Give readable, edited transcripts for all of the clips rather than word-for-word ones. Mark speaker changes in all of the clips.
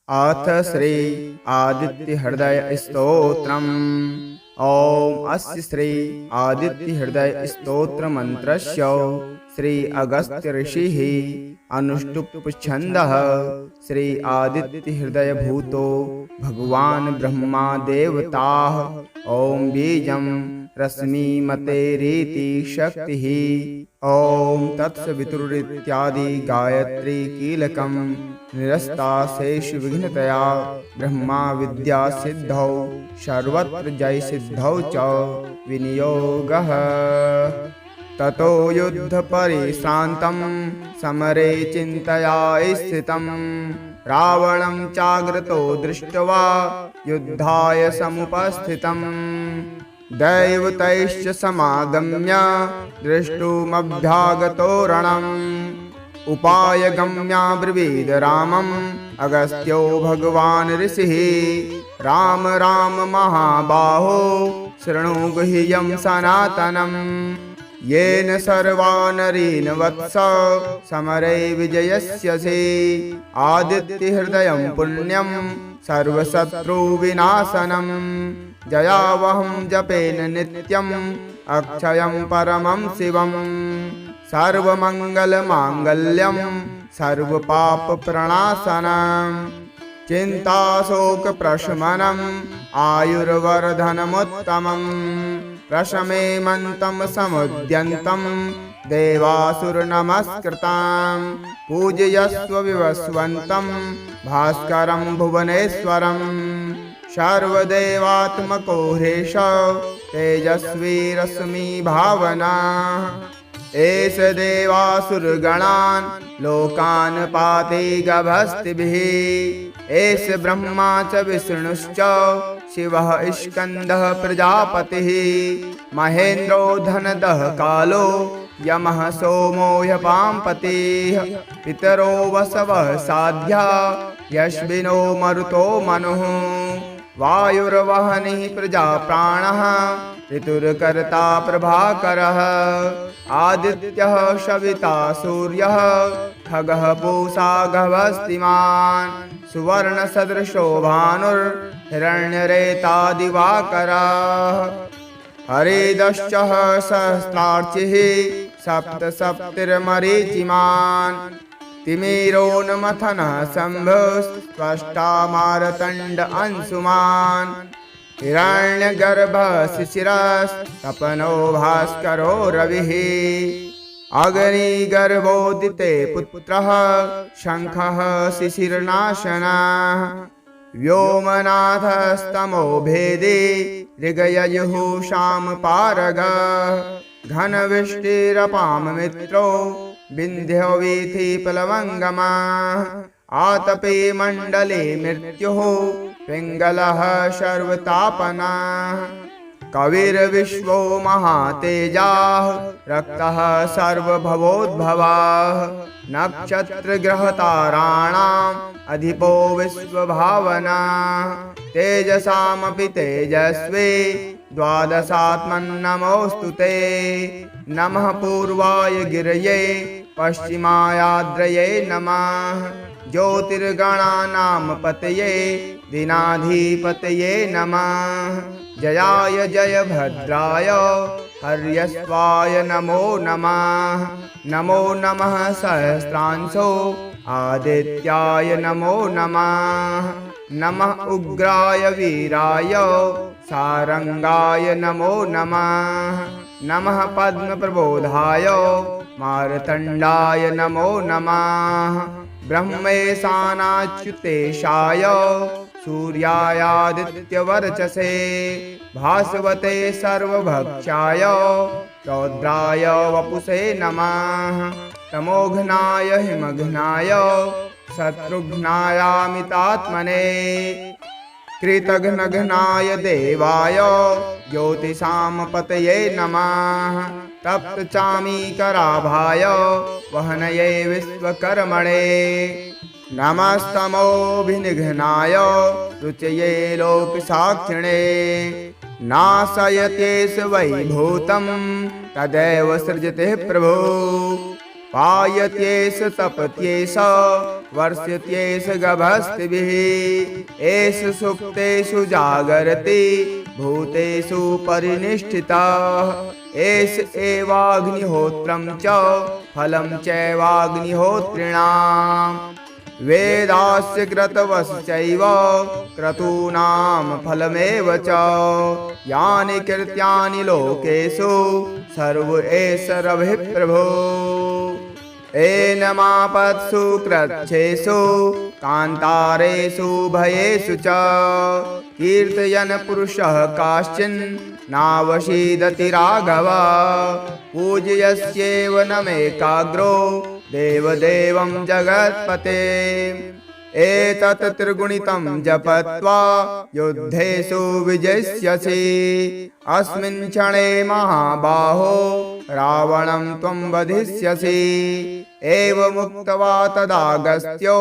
Speaker 1: अथ श्री आदित्य हृदय स्तोत्रम्। ओम अस्य श्री आदित्य हृदय स्तोत्र मंत्रस्य श्री अगस्त्य ऋषिः अनुष्टुप् छन्दः श्री आदित्य हृदय भूतो भगवान ब्रह्मा देवताः। ओम बीजं रश्मिमतेरीति शक्तिः। ओम तत्सवितुरित्यादि गायत्री कीलकं निरस्ता शेष विघ्नतया ब्रह्मा विद्या सिद्धौ सर्वत्र जय सिद्धौ च विनियोगः। ततो युद्ध परिश्रान्तं समरे चिन्तया स्थितं रावणं चाग्रतो दृष्ट्वा युद्धाय समुपस्थितं दैवतैश्च समागम्य दृष्टुमभ्यागतो रणम् उपायगम्या ब्रवीद रामम् अगस्त्यो भगवान् ऋषिः। राम राम महाबाहो शृणु गुह्यं सनातनम् येन सर्वा नरीन् वत्स समरे विजयस्यसि। आदित्य हृदयं पुण्यं सर्वशत्रुविनाशनं जयावहं जपेन नित्यम् अक्षयं परमं शिवम्। सर्वमङ्गलमाङ्गल्यं सर्वपापप्रणाशनं चिन्ताशोकप्रशमनम् आयुर्वर्धनमुत्तमम्। प्रशमेमन्तं समुद्यन्तं देवासुरनमस्कृतं पूजयस्व विवस्वन्तं भास्करं भुवनेश्वरं। सर्वदेवात्मको ह्रीश तेजस्वी रश्मि भावना एष देवासुरगणान् लोकान् पाति गभस्तिभिः। एष ब्रह्मा च विष्णुश्च शिवः स्कन्दः प्रजापतिः महेन्द्रो धनदः कालो यमः सोमो ह्यपाम्पतिः। पितरो वसवः साध्या यश्विनो मरुतो मनुः वायुर्वहनिः प्रजाप्राणः ऋतुर्कर्ता प्रभाकरः। आदित्यः सविता सूर्यः खगः पूषा गभस्तिमान् सुवर्णसदृशो भानुर्हिरण्यरेता दिवाकरः। हरिदश्चः सहस्रार्चिः सप्त सप्तिर्मरीचिमान् तिमिरो न मथनः शम्भुस्त्वष्टा मार्तण्ड अंशुमान् हिरण्यगर्भः शिशिरस्तपनो भास्करो रविः। अग्निगर्भोदिते पुत्रः शङ्खः शिशिरनाशनः व्योमनाथस्तमो भेदे ऋगययुः शामपारगः। घनवृष्टिरपां मित्रो विन्ध्यो वीथि प्लवङ्गमः आतपे मण्डले मृत्युः पिङ्गलः सर्वतापनः। कविर्विश्वो महातेजाः रक्तः सर्वभवोद्भवः नक्षत्रग्रहताराणाम् अधिपो विश्वभावना तेजसामपि तेजस्वी द्वादशात्मन्नमोऽस्तु ते। नमः पूर्वाय गिरये पश्चिमायाद्रये नमः ज्योतिर्गणानां पतये दीनाधिपतये नमः। जयाय जयभद्राय हर्यश्वाय नमो नमः। नमो नमः सहस्रांशो आदित्याय नमो नमः। नमः उग्राय वीराय सारंगाय नमो नमः। नमः पद्मप्रबोधाय मार्तण्डाय नमो नमः। ब्रह्मेशानाच्युतेशाय सूर्यायादित्यवर्चसे भास्वते सर्वभक्षाय रौद्राय वपुषे नमः। तमोघ्नाय हिमघ्नाय शत्रुघ्नायामितात्मने कृतघ्नघ्नाय देवाय ज्योतिषां पतये नमः। तप्तचामीकराभाय वहनये विश्वकर्मणे नमस्तमोभिनिघ्नाय रुचये लोकसाक्षिणे नाशयतेष वै भूतं तदेव सृजते प्रभो। पायत्येष तपत्येष वर्ष्यत्येष गभस्तिभिः एष सुप्तेषु जागरति भूतेषु परिनिष्ठितः एष एवाग्निहोत्रं च फलं चैवाग्निहोत्रिणाम् वेदास्य क्रतवश्चैव क्रतूनां फलमेव च यानि कृत्यानि लोकेषु सर्व एष रविः प्रभो एनमापत्सु कृच्छ्रेषु कान्तारेषु भयेषु च कीर्तयन् पुरुषः काश्चिन् नावशीदति राघव पूजयस्येव नमेकाग्रो देवदेवं जगत्पते एतत् त्रिगुणितं जपत्वा युद्धेषु विजयस्यसि अस्मिन् क्षणे महाबाहो रावणं त्वं वधिष्यसि एवमुक्त्वा तदागस्त्यो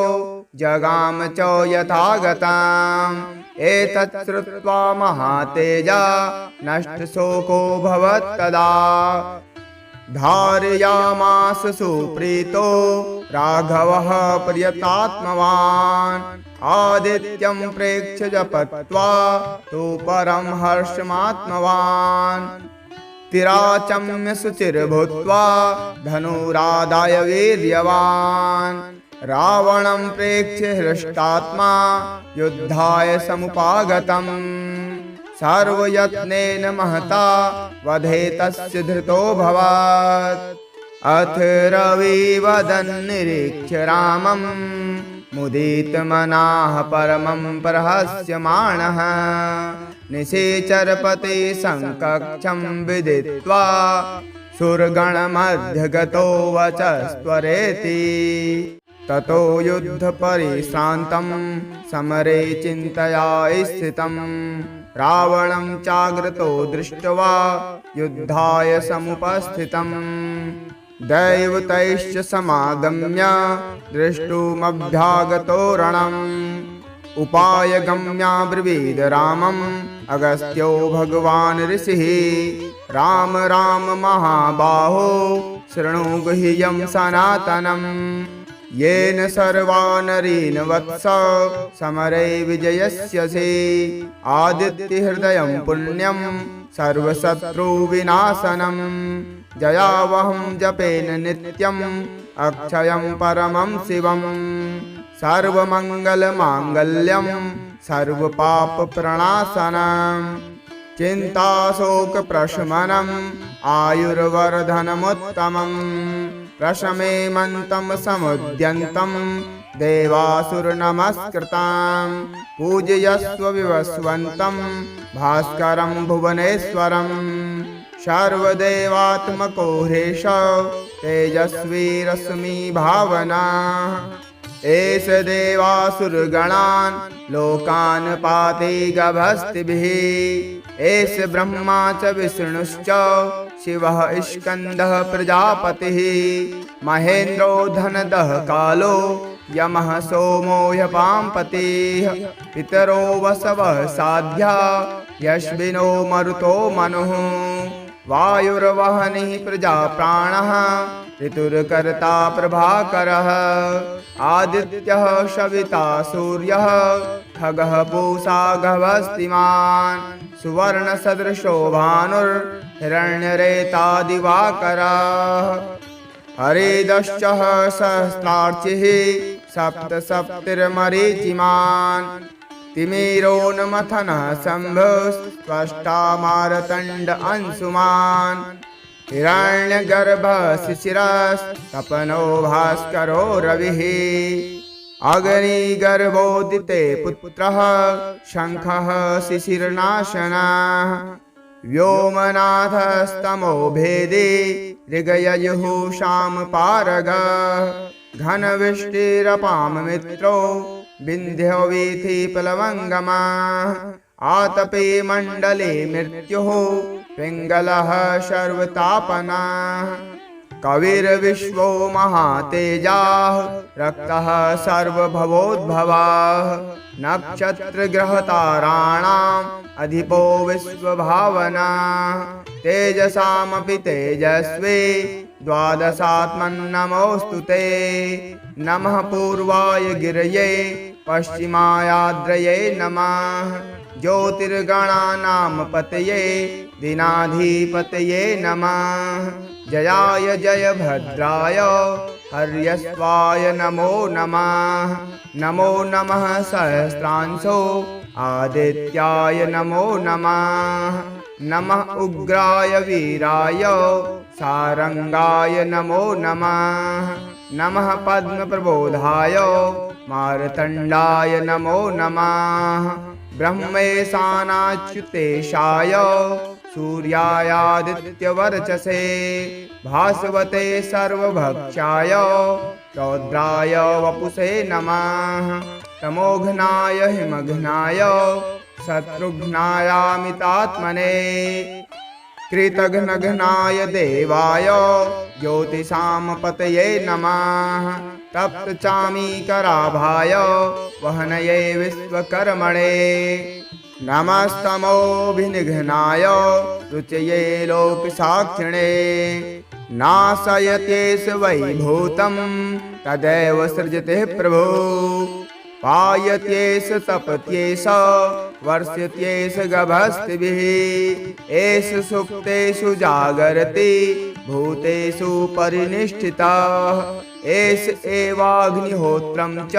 Speaker 1: जगाम च यथागतम् एतत् श्रुत्वा महातेजा नष्टशोको भवत्तदा धारयामास सुप्रीतो राघवः प्रियतात्मवान् आदित्यं प्रेक्ष्य जपत्वा तु परं हर्षमात्मवान् तिराचम्य शुचिर्भूत्वा धनुरादाय वीर्यवान् रावणं प्रेक्ष्य हृष्टात्मा युद्धाय समुपागतम् सर्वयत्नेन महता वधे तस्य धृतोऽभवत् अथ रविवदन्निरीक्ष्य रामं मुदितमनाः परमं प्रहस्यमाणः निशाचरपते संकक्षं विदित्वा सुरगणमध्यगतो वचस्त्वरेति ततो युद्धपरिश्रान्तं समरे चिन्तया स्थितं रावणं चाग्रतो दृष्ट्वा युद्धाय समुपस्थितम् दैवतैश्च समागम्य दृष्टुमभ्यागतो रणम् उपायगम्याब्रवीद रामम् अगस्त्यो भगवान् ऋषिः राम राम महाबाहो शृणु गुह्यं सनातनम् येन सर्वानरीन् वत्स समरे विजयस्यसि आदित्यहृदयं पुण्यं सर्वशत्रुविनाशनं जयावहं जपेन नित्यम् अक्षयं परमं शिवं सर्वमङ्गलमाङ्गल्यं सर्वपापप्रणाशनं चिन्ताशोकप्रशमनम् आयुर्वर्धनमुत्तमम् प्रशमेमन्तं समुद्यन्तं देवासुरनमस्कृतं पूजयस्व विवस्वन्तं भास्करं भुवनेश्वरं सर्वदेवात्मको ह्रीश तेजस्वी रश्मि भावना एष देवासुरगणान् लोकान् पाति गभस्तिभिः एष ब्रह्मा च विष्णुश्च शिवः स्कन्दः प्रजापतिः महेन्द्रो धनदः कालो यमः सोमो ह्यपाम्पतिः पितरो वसवः साध्या यश्विनो मरुतो मनुः वायुर्वहनिः प्रजाप्राणः ऋतुर्कर्ता प्रभाकरः आदित्यः सविता सूर्यः खगः पूषा गभस्तिमान् सुवर्णसदृशो भानुर्हिरण्यरेता दिवाकरः हरिदश्चः सहस्रार्चिः सप्तसप्तिर्मरीचिमान् तिमिरो न मथनः शम्भुस्त्वष्टा मारतण्ड अंशुमान् हिरण्यगर्भः शिशिरस्तपनो भास्करो रविः अग्निगर्भोदिते पुत्रः शङ्खः शिशिरनाशनः व्योमनाथस्तमो भेदे ऋगययुः शामपारगः घनवृष्टिरपां मित्रो विन्ध्यो वीथि प्लवङ्गमः आतपे मण्डले मृत्युः पिङ्गलः सर्वतापनः कविर्विश्वो महातेजाः रक्तः सर्वभवोद्भवाः नक्षत्रग्रहताराणाम् अधिपो विश्वभावना तेजसामपि तेजस्वी द्वादशात्मन्नमोऽस्तु ते नमः पूर्वाय गिरये पश्चिमायाद्रये नमः ज्योतिर्गणानां पतये दीनाधिपतये नमः जयाय जयभद्राय हर्यश्वाय नमो नमः नमो नमः सहस्रांशो आदित्याय नमो नमः नमः उग्राय वीराय सारंगाय नमो नमः नमः पद्मप्रबोधाय मार्तण्डाय नमो नमः ब्रह्मेशानाच्युतेशाय सूर्यायादित्यवर्चसे भास्वते सर्वभक्षाय रौद्राय वपुषे नमः तमोघ्नाय हिमघ्नाय शत्रुघ्नायामितात्मने कृतघ्नघ्नाय देवाय ज्योतिषां पतये नमः तप्तचामीकराभाय वहनये विश्वकर्मणे नमस्तमोभिनिघ्नाय रुचये लोकसाक्षिणे नाशयत्येष वैभूतं तदेव सृजते प्रभो पायत्येष तपत्येष वर्ष्यत्येष गभस्तिभिः एष सुप्तेषु जागर्ति भूतेषु परिनिष्ठितः एष एवाग्निहोत्रं च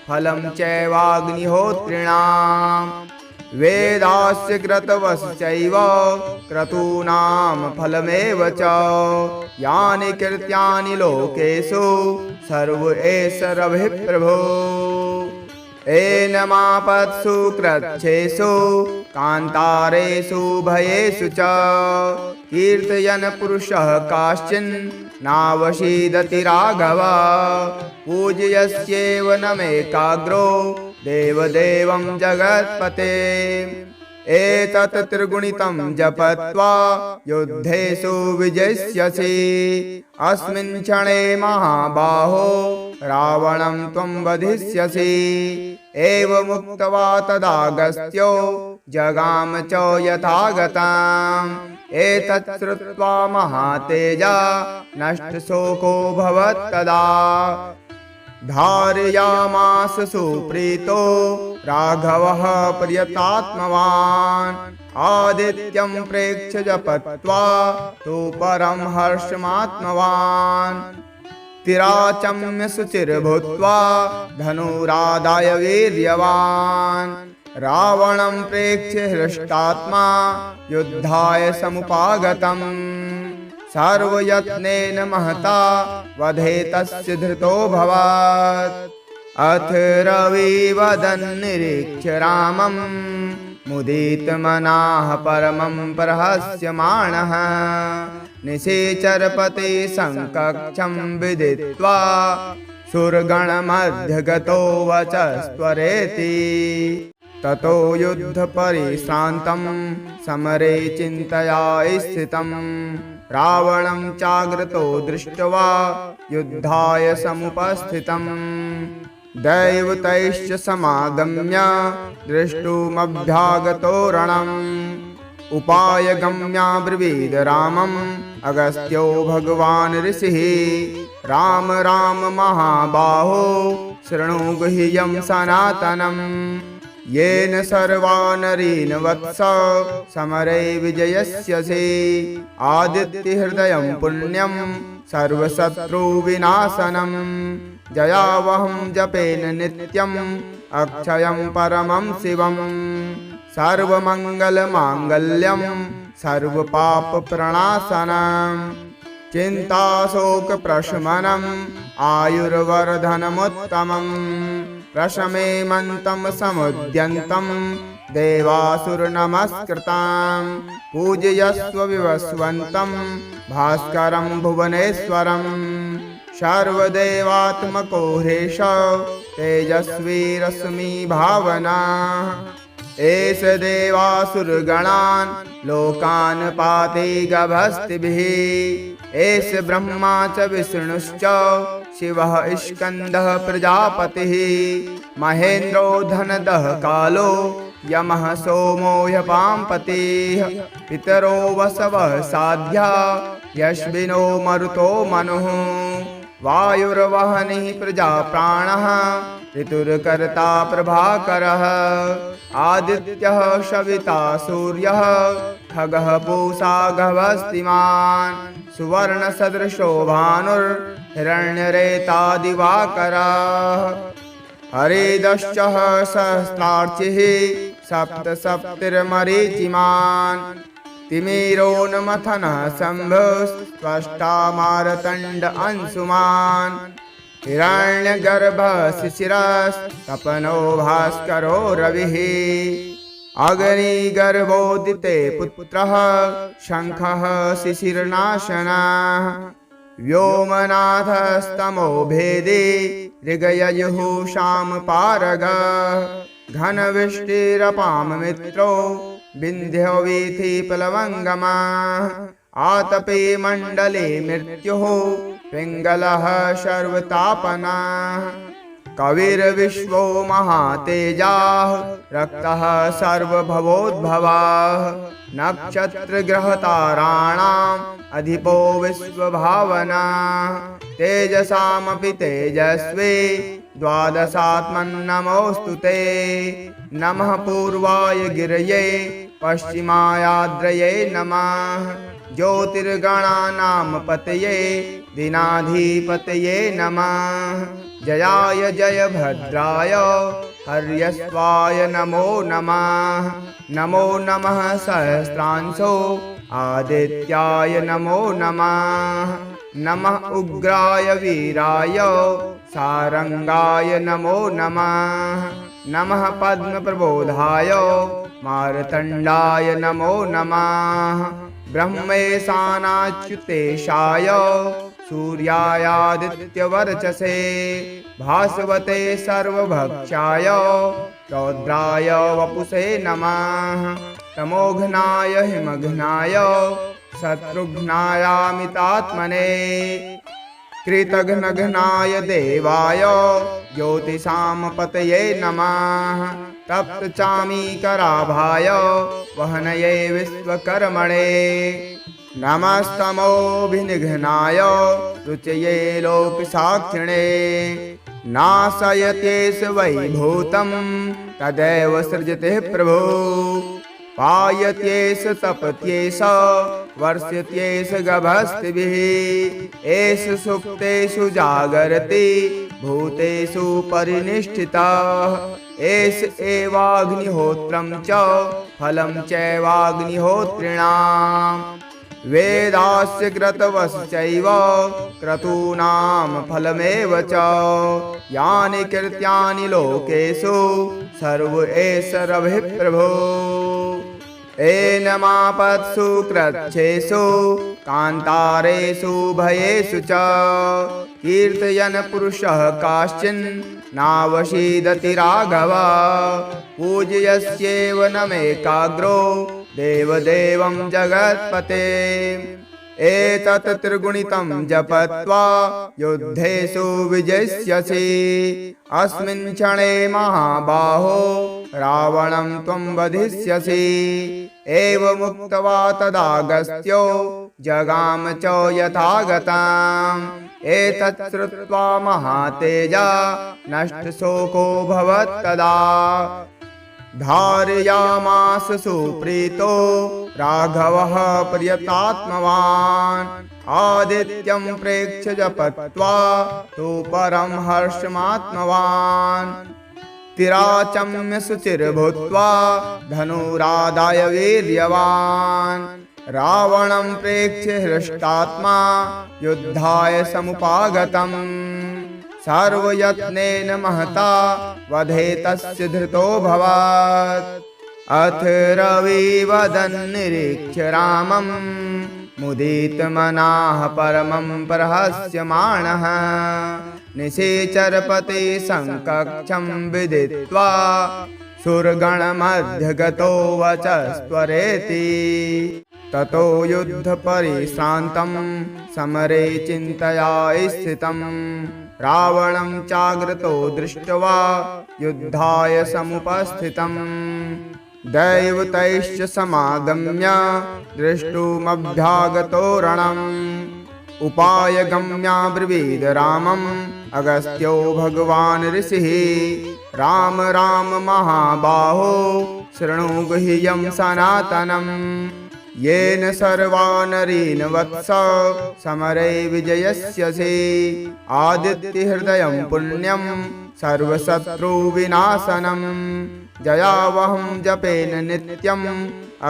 Speaker 1: फलं चैवाग्निहोत्रिणाम् वेदास्य क्रतवश्चैव क्रतूनां फलमेव च यानि कृत्यानि लोकेषु सर्व एष रविः प्रभो एनमापत्सु कृच्छ्रेषु कान्तारेषु भयेषु च कीर्तयन् पुरुषः काश्चिन् नावशीदति राघव पूज्यस्येव नमेकाग्रो देवदेवं जगत्पते एतत् त्रिगुणितं जपत्वा युद्धेषु विजयस्यसि अस्मिन् क्षणे महाबाहो रावणं त्वं वधिष्यसि एवमुक्त्वा तदागस्त्यो जगाम च यथागतम् एतत् श्रुत्वा महातेजा नष्टशोको भवत्तदा धारयामास सुप्रीतो राघवः प्रियतात्मवान् आदित्यं प्रेक्ष्य जपत्वा तु परं हर्षमात्मवान् तिराचम्य शुचिर्भूत्वा धनुरादाय वीर्यवान् रावणं प्रेक्ष्य हृष्टात्मा युद्धाय समुपागतम् सर्वयत्नेन महता वधे तस्य धृतोऽभवत् अथ रविवदन्निरीक्ष्य रामं मुदितमनाः परमं प्रहस्यमाणः निशाचरपते संकक्षं विदित्वा सुरगणमध्यगतो वचस्त्वरेति ततो युद्धपरिश्रान्तं समरे चिन्तया स्थितं रावणं चाग्रतो दृष्ट्वा युद्धाय समुपस्थितम् दैवतैश्च समागम्य दृष्टुमभ्यागतो रणम् उपायगम्याब्रवीद रामम् अगस्त्यो भगवान् ऋषिः राम राम महाबाहो शृणु गुह्यं सनातनम् येन सर्वानरीन् वत्स समरे विजयस्यसि आदित्यहृदयं पुण्यं सर्वशत्रुविनाशनं जयावहं जपेन नित्यम् अक्षयं परमं शिवम् सर्वमङ्गलमाङ्गल्यं सर्वपापप्रणाशनं चिन्ताशोकप्रशमनम् आयुर्वर्धनमुत्तमम् प्रशमेमन्तं समुद्यन्तं देवासुरनमस्कृतां पूजयस्व विवस्वन्तं भास्करं भुवनेश्वरं सर्वदेवात्मको ह्रीश तेजस्वी रश्मि भावना एष देवासुरगणान् लोकान् पाति गभस्तिभिः एष ब्रह्मा च विष्णुश्च शिवः स्कन्दः प्रजापतिः महेन्द्रो धनदः कालो यमः सोमो ह्यपाम्पतिः पितरो वसवः साध्या यश्विनो मरुतो मनुः वायुर्वहनिः प्रजा प्राणः ऋतुर्कर्ता प्रभाकरः आदित्यः सविता सूर्यः खगः पूषा गभस्तिमान् सुवर्णसदृशो भानुर्हिरण्यरेतादिवाकरः हरिदश्च सहस्रार्चिः सप्तसप्तिर्मरीचिमान् तिमिरोन्मथनः शम्भुस्त्वष्टा मार्तण्ड अंशुमान् हिरण्यगर्भः शिशिरस्तपनो भास्करो रविः अग्निगर्भोदिते पुत्रः शङ्खः शिशिरनाशनः व्योमनाथस्तमो भेदे ऋगययुः शामपारगः घनवृष्टिरपां मित्रो विन्ध्यो वीथि प्लवङ्गमः आतपे मण्डले मृत्युः पिङ्गलः सर्वतापनः कविर्विश्वो महातेजाः रक्तः सर्वभवोद्भवः नक्षत्रग्रहताराणाम् अधिपो विश्वभावना तेजसामपि तेजस्वी द्वादशात्मन्नमोऽस्तु ते नमः पूर्वाय गिरये पश्चिमायाद्रये नमः ज्योतिर्गणानां पतये दीनाधिपतये नमः जयाय जयभद्राय हर्यश्वाय नमो नमः नमो नमः सहस्रांशो आदित्याय नमो नमः नमः उग्राय वीराय सारंगाय नमो नमः नमः पद्मप्रबोधाय मार्तण्डाय नमो नमः ब्रह्मेशानाच्युतेशाय सूर्यायादित्यवर्चसे भास्वते सर्वभक्षाय रौद्राय वपुषे नमः तमोघ्नाय हिमघ्नाय शत्रुघ्नायामितात्मने कृतघ्नघ्नाय देवाय ज्योतिषां पतये नमः तप्तचामीकराभाय वहनये विश्वकर्मणे नमस्तमोभिनिघ्नाय रुचये लोकसाक्षिणे नाशयत्येष वै भूतं तदेव सृजते प्रभो पायत्येष तपत्येष वर्ष्यत्येष गभस्तिभिः एष सुप्तेषु जागर्ति भूतेषु परिनिष्ठितः एष एवाग्निहोत्रं च फलं चैवाग्निहोत्रिणाम् वेदास्य क्रतवश्चैव क्रतूनां फलमेव च यानि कृत्यानि लोकेषु सर्व एष रविः प्रभो एनमापत्सु कृच्छ्रेषु कान्तारेषु भयेषु च कीर्तयन् पुरुषः काश्चिन् नावशीदति राघव पूज्यस्येव नमेकाग्रो देवदेवं जगत्पते एतत् त्रिगुणितं जपत्वा युद्धेषु विजयस्यसि अस्मिन् क्षणे महाबाहो रावणं त्वं वधिष्यसि एवमुक्त्वा तदागस्त्यो जगाम च यथागतम् एतत् श्रुत्वा महातेजा नष्टशोको भवत्तदा धारयामास सुप्रीतो राघवः प्रियतात्मवान् आदित्यं प्रेक्ष्य जपत्वा तु परं हर्षमात्मवान् तिराचम्य शुचिर्भूत्वा धनुरादाय वीर्यवान् रावणं प्रेक्ष्य हृष्टात्मा युद्धाय समुपागतम् सर्वयत्नेन महता वधे तस्य धृतोऽभवत् अथ रविवदन्निरीक्ष्य रामं मुदितमनाः परमं प्रहस्यमाणः निशाचरपते संकक्षं विदित्वा सुरगणमध्यगतो वचस्त्वरेति ततो युद्धपरिश्रान्तं समरे चिन्तया स्थितं रावणं चाग्रतो दृष्ट्वा युद्धाय समुपस्थितं दैवतैश्च समागम्य द्रष्टुमभ्यागतो रणम् उपायगम्याब्रवीद रामम् अगस्त्यो भगवान् ऋषिः राम राम महाबाहो शृणु गुह्यं सनातनम् येन सर्वा नरीन् वत्स समरे विजयस्यसि आदित्यहृदयं पुण्यं सर्वशत्रुविनाशनम् जयावहं जपेन नित्यम्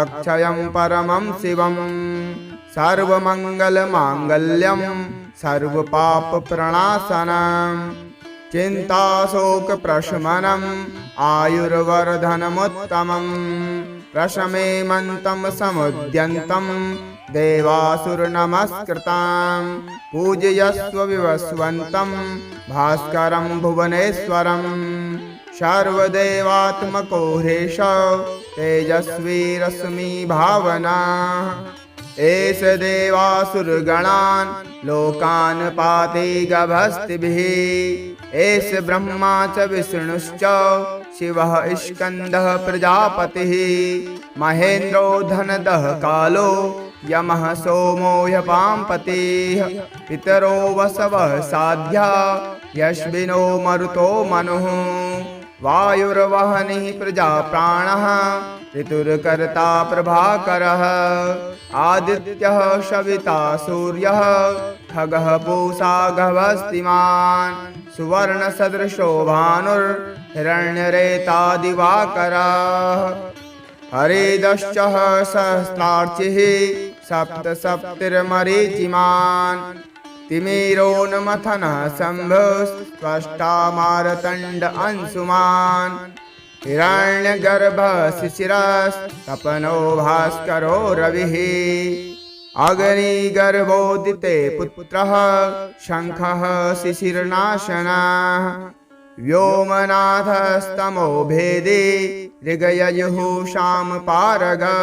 Speaker 1: अक्षयं परमं शिवम् सर्वमङ्गलमाङ्गल्यं सर्वपापप्रणाशनम् चिन्ताशोकप्रशमनम् आयुर्वर्धनमुत्तमम् प्रशमेमन्तं समुद्यन्तं देवासुरनमस्कृताम् पूजयस्व विवस्वन्तं भास्करं भुवनेश्वरम् सर्वदेवात्मको ह्रीश तेजस्वी रश्मि भावना एष देवासुरगणान् लोकान् पाति गभस्तिभिः एष ब्रह्मा च विष्णुश्च शिवः स्कन्दः प्रजापतिः महेन्द्रो धनदः कालो यमः सोमो ह्यपाम्पतिः पितरो वसवः साध्या यश्विनो मरुतो मनुः वायुर्वहनिः प्रजाप्राणः ऋतुर्कर्ता प्रभाकरः आदित्यः सविता सूर्यः खगः पूषा गभस्तिमान् सुवर्णसदृशो भानुर्हिरण्यरेता दिवाकरः हरिदश्च सहस्रार्चिः सप्तसप्तिर्मरीचिमान् तिमिरोन्मथनः शम्भुस्त्वष्टा मार्तण्ड अंशुमान् हिरण्यगर्भः शिशिरस्तपनो भास्करो रविः अग्निगर्भोदिते पुत्रः शङ्खः शिशिरनाशनः व्योमनाथस्तमो भेदे ऋगययुः शामपारगः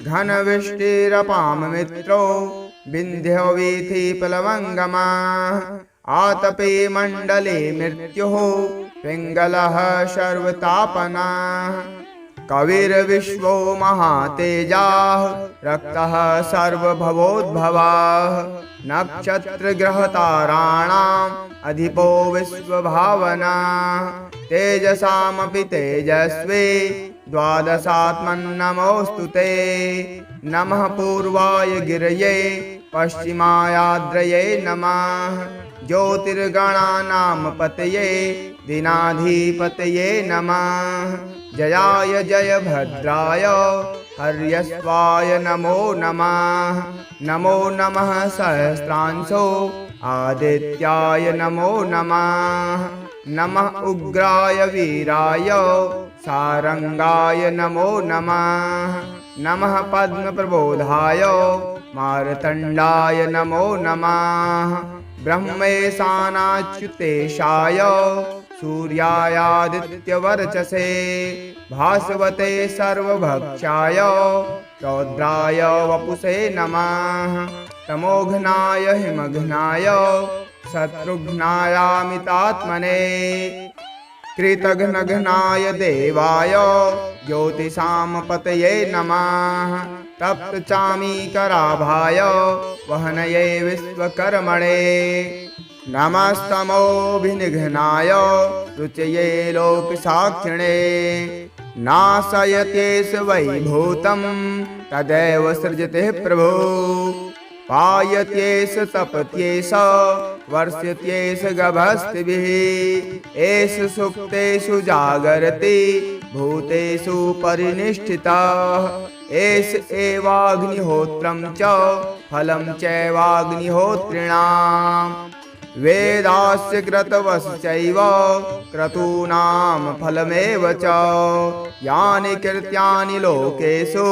Speaker 1: घनवृष्टिरपां मित्रो विन्ध्यो वीथिप्लवङ्गमः आतपे मण्डले मृत्युः पिङ्गलः सर्वतापनः कविर्विश्वो महातेजाः रक्तः सर्वभवोद्भवः नक्षत्रग्रहताराणाम् अधिपो विश्वभावना तेजसामपि तेजस्वी द्वादशात्मन्नमोऽस्तु ते नमः पूर्वाय गिरये पश्चिमायाद्रये नमः ज्योतिर्गणानां पतये दीनाधिपतये नमः जयाय जयभद्राय हर्यश्वाय नमो नमः नमो नमः सहस्रांशो आदित्याय नमो नमः नमः उग्राय वीराय सारंगाय नमो नमः नमः पद्मप्रबोधाय मार्तण्डाय नमो नमः ब्रह्मेशानाच्युतेशाय सूर्यायादित्यवर्चसे भास्वते सर्वभक्षाय रौद्राय वपुषे नमः तमोघ्नाय हिमघ्नाय शत्रुघ्नायामितात्मने कृतघ्नघ्नाय देवाय ज्योतिषां पतये नमः तप्तचामीकराभाय वहनये विश्वकर्मणे नमस्तमोभिनिघ्नाय रुचये लोकसाक्षिणे नाशयत्येष वैभूतं तदेव सृजते प्रभो पायत्येष तपत्येष वर्ष्यत्येष गभस्तिभिः एष सुप्तेषु जागर्ति भूतेषु परिनिष्ठितः एष एवाग्निहोत्रं च फलं चैवाग्निहोत्रिणाम् वेदास्य क्रतवश्चैव क्रतूनां फलमेव च यानि कृत्यानि लोकेषु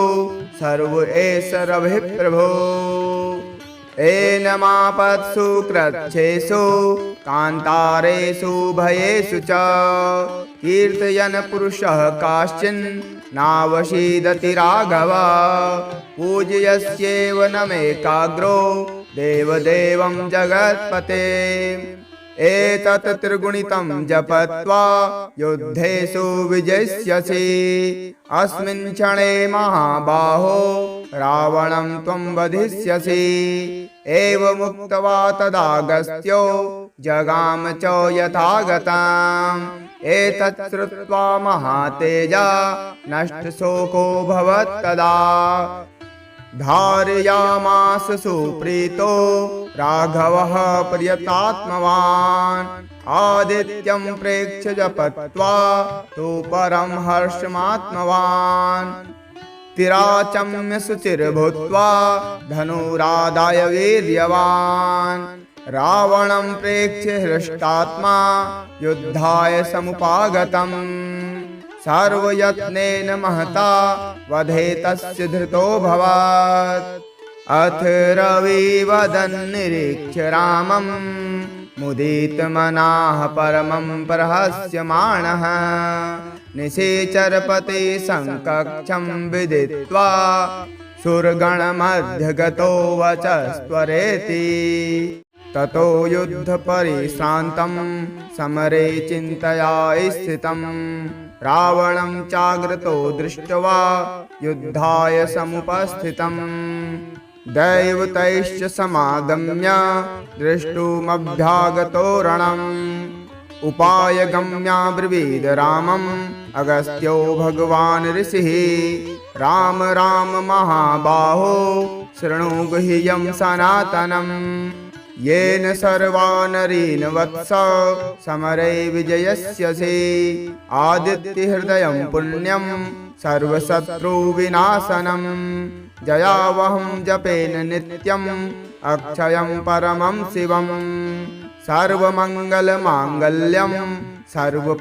Speaker 1: सर्व एष रविः प्रभो एनमापत्सु कृच्छ्रेषु कान्तारेषु भयेषु च कीर्तयन् पुरुषः काश्चिन् नावशीदति राघव पूजयस्येव नमेकाग्रो देवदेवं जगत्पते एतत् त्रिगुणितं जपत्वा युद्धेषु विजयिष्यसि अस्मिन् क्षणे महाबाहो रावणं त्वं वधिष्यसि एवमुक्त्वा तदागस्त्यो जगाम च यथागतम् एतत् श्रुत्वा महातेजा नष्टशोको भवत्तदा धारयामास सुप्रीतो राघवः प्रियतात्मवान् आदित्यं प्रेक्ष्य जपत्वा तु परं हर्षमात्मवान् तिराचम्य शुचिर्भूत्वा धनुरादाय वीर्यवान् रावणं प्रेक्ष्य हृष्टात्मा युद्धाय समुपागतम् सर्वयत्नेन महता वधे तस्य धृतोऽभवत् अथ रविवदन्निरीक्ष्य रामं मुदितमनाः परमं प्रहस्यमाणः निशाचरपते संकक्षं विदित्वा सुरगणमध्यगतो वचस्त्वरेति ततो युद्धपरिश्रान्तं समरे चिन्तया स्थितं रावणं चाग्रतो दृष्ट्वा युद्धाय समुपस्थितम् दैवतैश्च समागम्य दृष्टुमभ्यागतो रणम् उपायगम्याब्रवीद रामम् अगस्त्यो भगवान् ऋषिः राम राम महाबाहो शृणु गुह्यं सनातनम् येन सर्वानरीन् वत्स समरे विजयस्यसि आदित्यहृदयं पुण्यं सर्वशत्रुविनाशनं जयावहं जपेन नित्यम् अक्षयं परमं शिवम् सर्वमङ्गलमाङ्गल्यं सर्वपापप्रणाशनं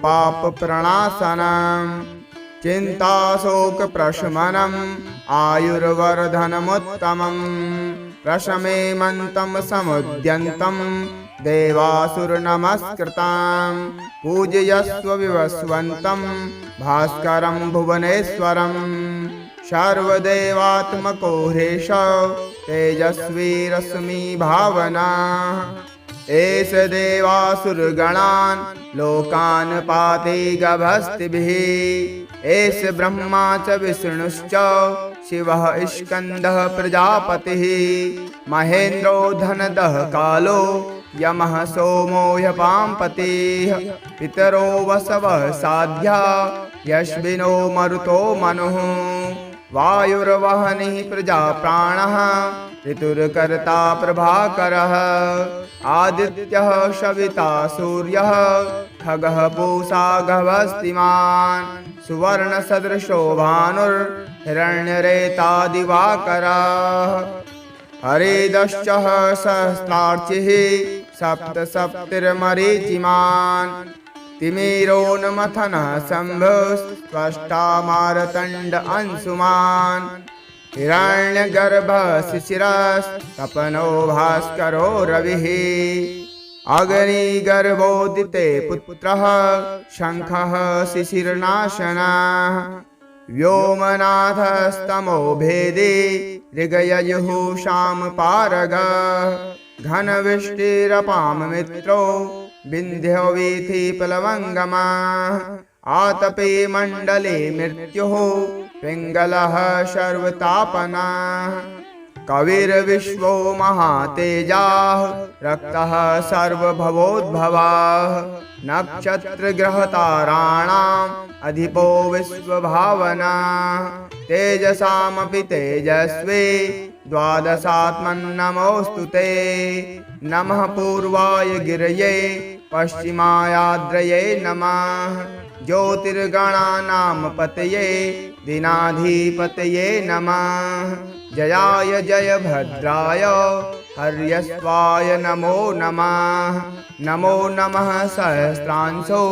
Speaker 1: चिन्ताशोकप्रशमनम् आयुर्वर्धनमुत्तमम् प्रशमेमन्तं समुद्यन्तं देवासुरनमस्कृतां पूजयस्व विवस्वन्तं भास्करं भुवनेश्वरं सर्वदेवात्मको ह्रीश तेजस्वी रश्मि भावना एष देवासुरगणान् लोकान् पाति गभस्तिभिः एष ब्रह्मा च विष्णुश्च शिवः स्कन्दः प्रजापतिः महेन्द्रो धनदः कालो यमः सोमो ह्यपाम्पतिः पितरो वसवः साध्या यश्विनो मरुतो मनुः वायुर्वहनिः प्रजाप्राणः ऋतुर्कर्ता प्रभाकरः आदित्यः सविता सूर्यः खगः पूषा गभस्तिमान् सुवर्णसदृशो भानुर्हिरण्यरेतादिवाकरः हरिदश्च सहस्रार्चिः सप्त सप्तिर्मरीचिमान् तिमिरोन्मथनः शम्भुस्त्वष्टा मारतण्ड अंशुमान् हिरण्यगर्भः शिशिरस्तपनो भास्करो रविः अग्निगर्भोदिते पुत्रः शङ्खः शिशिरनाशनः व्योमनाथस्तमो भेदे ऋगययुः शामपारगः घनवृष्टिरपां मित्रो विन्ध्यो वीथि प्लवङ्गमः आतपे मण्डले मृत्युः पिङ्गलः सर्वतापनः कविर्विश्वो महातेजाः रक्तः सर्वभवोद्भवः नक्षत्रग्रहताराणाम् अधिपो विश्वभावना तेजसामपि तेजस्वी द्वादशात्मन्नमोऽस्तु ते नमः पूर्वाय गिरये पश्चिमायाद्रये नमः ज्योतिर्गणानां पतये दीनाधिपतये नमः जयाय जय भद्राय हर्यस्वाय नमो नमः नमो नमः सहस्रांशो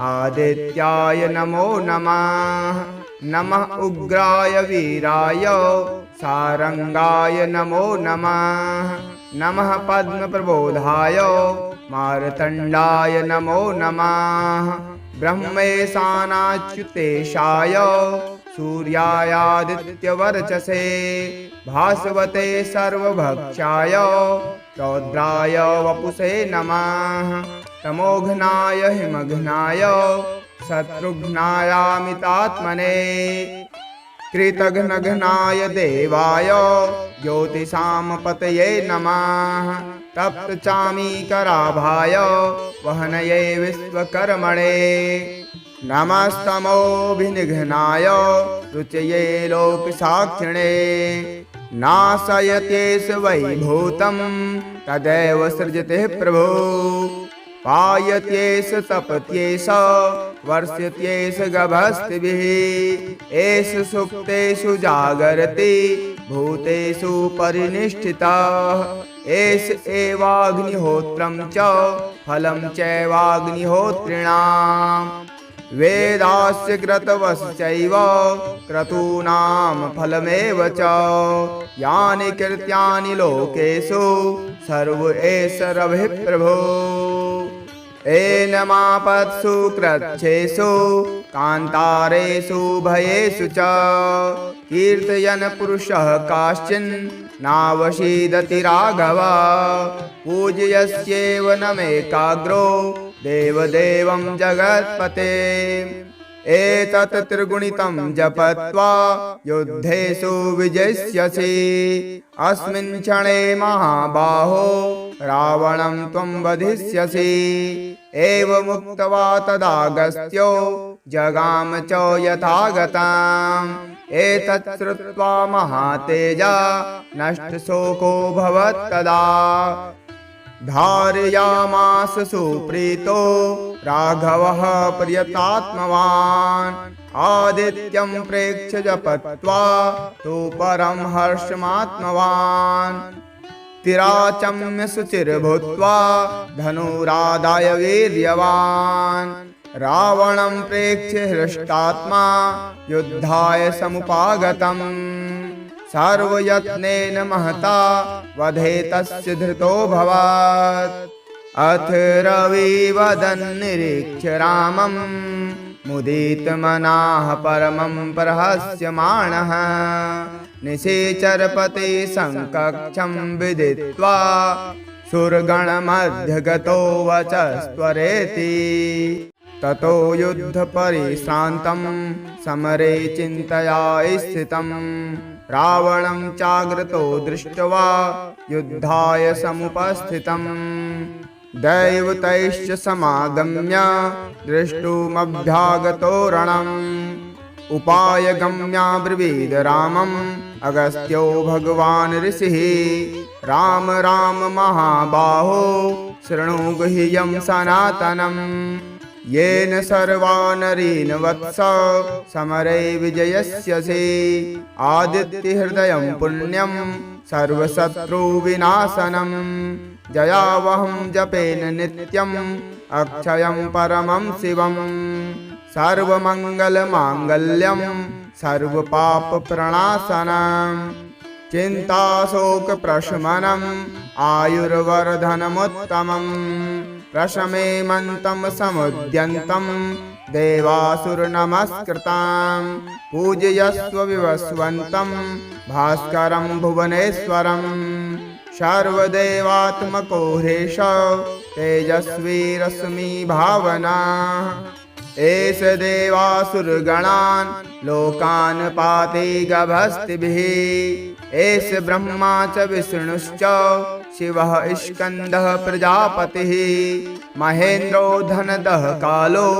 Speaker 1: आदित्याय नमो नमः नमः उग्राय वीराय सारंगाय नमो नमः नमः पद्मप्रबोधाय मार्तण्डाय नमो नमः। ब्रह्मेशानाच्युतेशाय सूर्यायादित्यवर्चसे भास्वते सर्वभक्षाय रौद्राय वपुषे नमः। तमोघ्नाय हिमघ्नाय शत्रुघ्नायामितात्मने कृतघ्नघ्नाय देवाय ज्योतिषां पतये नमः। तप्तचामीकराभाय वहनये विश्वकर्मणे नमस्तमोभिनिघ्नाय रुचये लोकसाक्षिणे नाशयत्येष वैभूतं तदेव सृजते प्रभो पायत्येष तपत्येष वर्ष्यत्येष गभस्तिभिः एष सुप्तेषु जागर्ति भूतेषु परिनिष्ठितः एष एवाग्निहोत्रं च फलं चैवाग्निहोत्रिणाम् वेदास्य क्रतवश्चैव क्रतूनां फलमेव च यानि कृत्यानि लोकेषु सर्व एष रविः प्रभो एनमापत्सु कृच्छ्रेषु कान्तारेषु भयेषु च कीर्तयन् पुरुषः काश्चिन् नावशीदति राघव पूज्यस्येव नमेकाग्रो देवदेवं जगत्पते एतत् त्रिगुणितं जपत्वा युद्धेषु विजयस्यसि अस्मिन् क्षणे महाबाहो रावणं त्वं वधिष्यसि एवमुक्त्वा तदागस्त्यो जगाम च यथागतम् एतत् श्रुत्वा महातेजा नष्टशोको भवत्तदा धारयामास सुप्रीतो राघवः प्रियतात्मवान् आदित्यं प्रेक्ष्य जपत्वा तु परं हर्षमात्मवान् तिराचम्य शुचिर्भूत्वा धनुरादाय वीर्यवान् रावणं प्रेक्ष्य हृष्टात्मा युद्धाय समुपागतम् सर्वयत्नेन महता वधे तस्य धृतोऽभवत् अथ रविवदन् निरीक्ष्य रामं मुदितमनाः परमं प्रहस्यमाणः निशाचरपते संकक्षं विदित्वा सुरगणमध्यगतो वचस्त्वरेति ततो युद्धपरिश्रान्तं समरे चिन्तया स्थितं रावणं चाग्रतो दृष्ट्वा युद्धाय समुपस्थितम् दैवतैश्च समागम्य दृष्टुमभ्यागतो रणम् उपायगम्याब्रवीद रामम् अगस्त्यो भगवान् ऋषिः राम राम महाबाहो शृणु गुह्यं सनातनम् येन सर्वा नरीन् वत्स समरे विजयस्यसि आदित्यहृदयं पुण्यं सर्वशत्रुविनाशनम् जयावहं जपेन नित्यम् अक्षयं परमं शिवम् सर्वमङ्गलमाङ्गल्यं सर्वपापप्रणाशनम् चिन्ताशोकप्रशमनम् आयुर्वर्धनमुत्तमम् प्रशमेमन्तं समुद्यन्तं देवासुरनमस्कृतां पूजयस्व विवस्वन्तं भास्करं भुवनेश्वरं सर्वदेवात्मको ह्रीश तेजस्वी रश्मि भावना एष देवासुरगणान् लोकान् पाति गभस्तिभिः एष ब्रह्मा च विष्णुश्च शिवः स्कन्दः प्रजापतिः महेन्द्रो धनदः कालो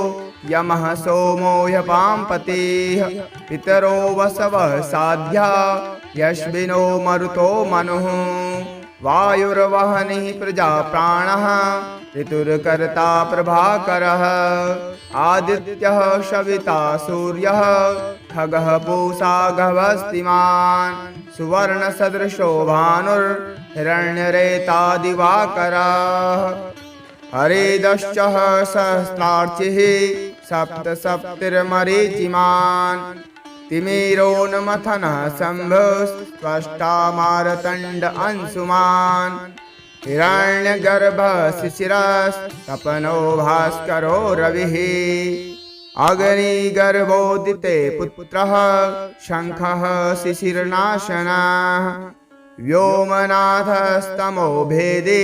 Speaker 1: यमः सोमो ह्यपाम्पतिः पितरो वसवः साध्या यश्विनो मरुतो मनुः वायुर्वहनिः प्रजाप्राणः ऋतुर्कर्ता प्रभाकरः आदित्यः सविता सूर्यः खगः पूषा गभस्तिमान् सुवर्णसदृशो भानुर्हिरण्यरेता दिवाकरः हरिदश्च सहस्रार्चिः सप्तसप्तिर्मरीचिमान् तिमिरोन्मथनः शम्भुस्त्वष्टा मारतण्ड अंशुमान् हिरण्यगर्भः शिशिरस्तपनो भास्करो रविः अग्निगर्भोदिते पुत्रः शङ्खः शिशिरनाशनः व्योमनाथस्तमो भेदे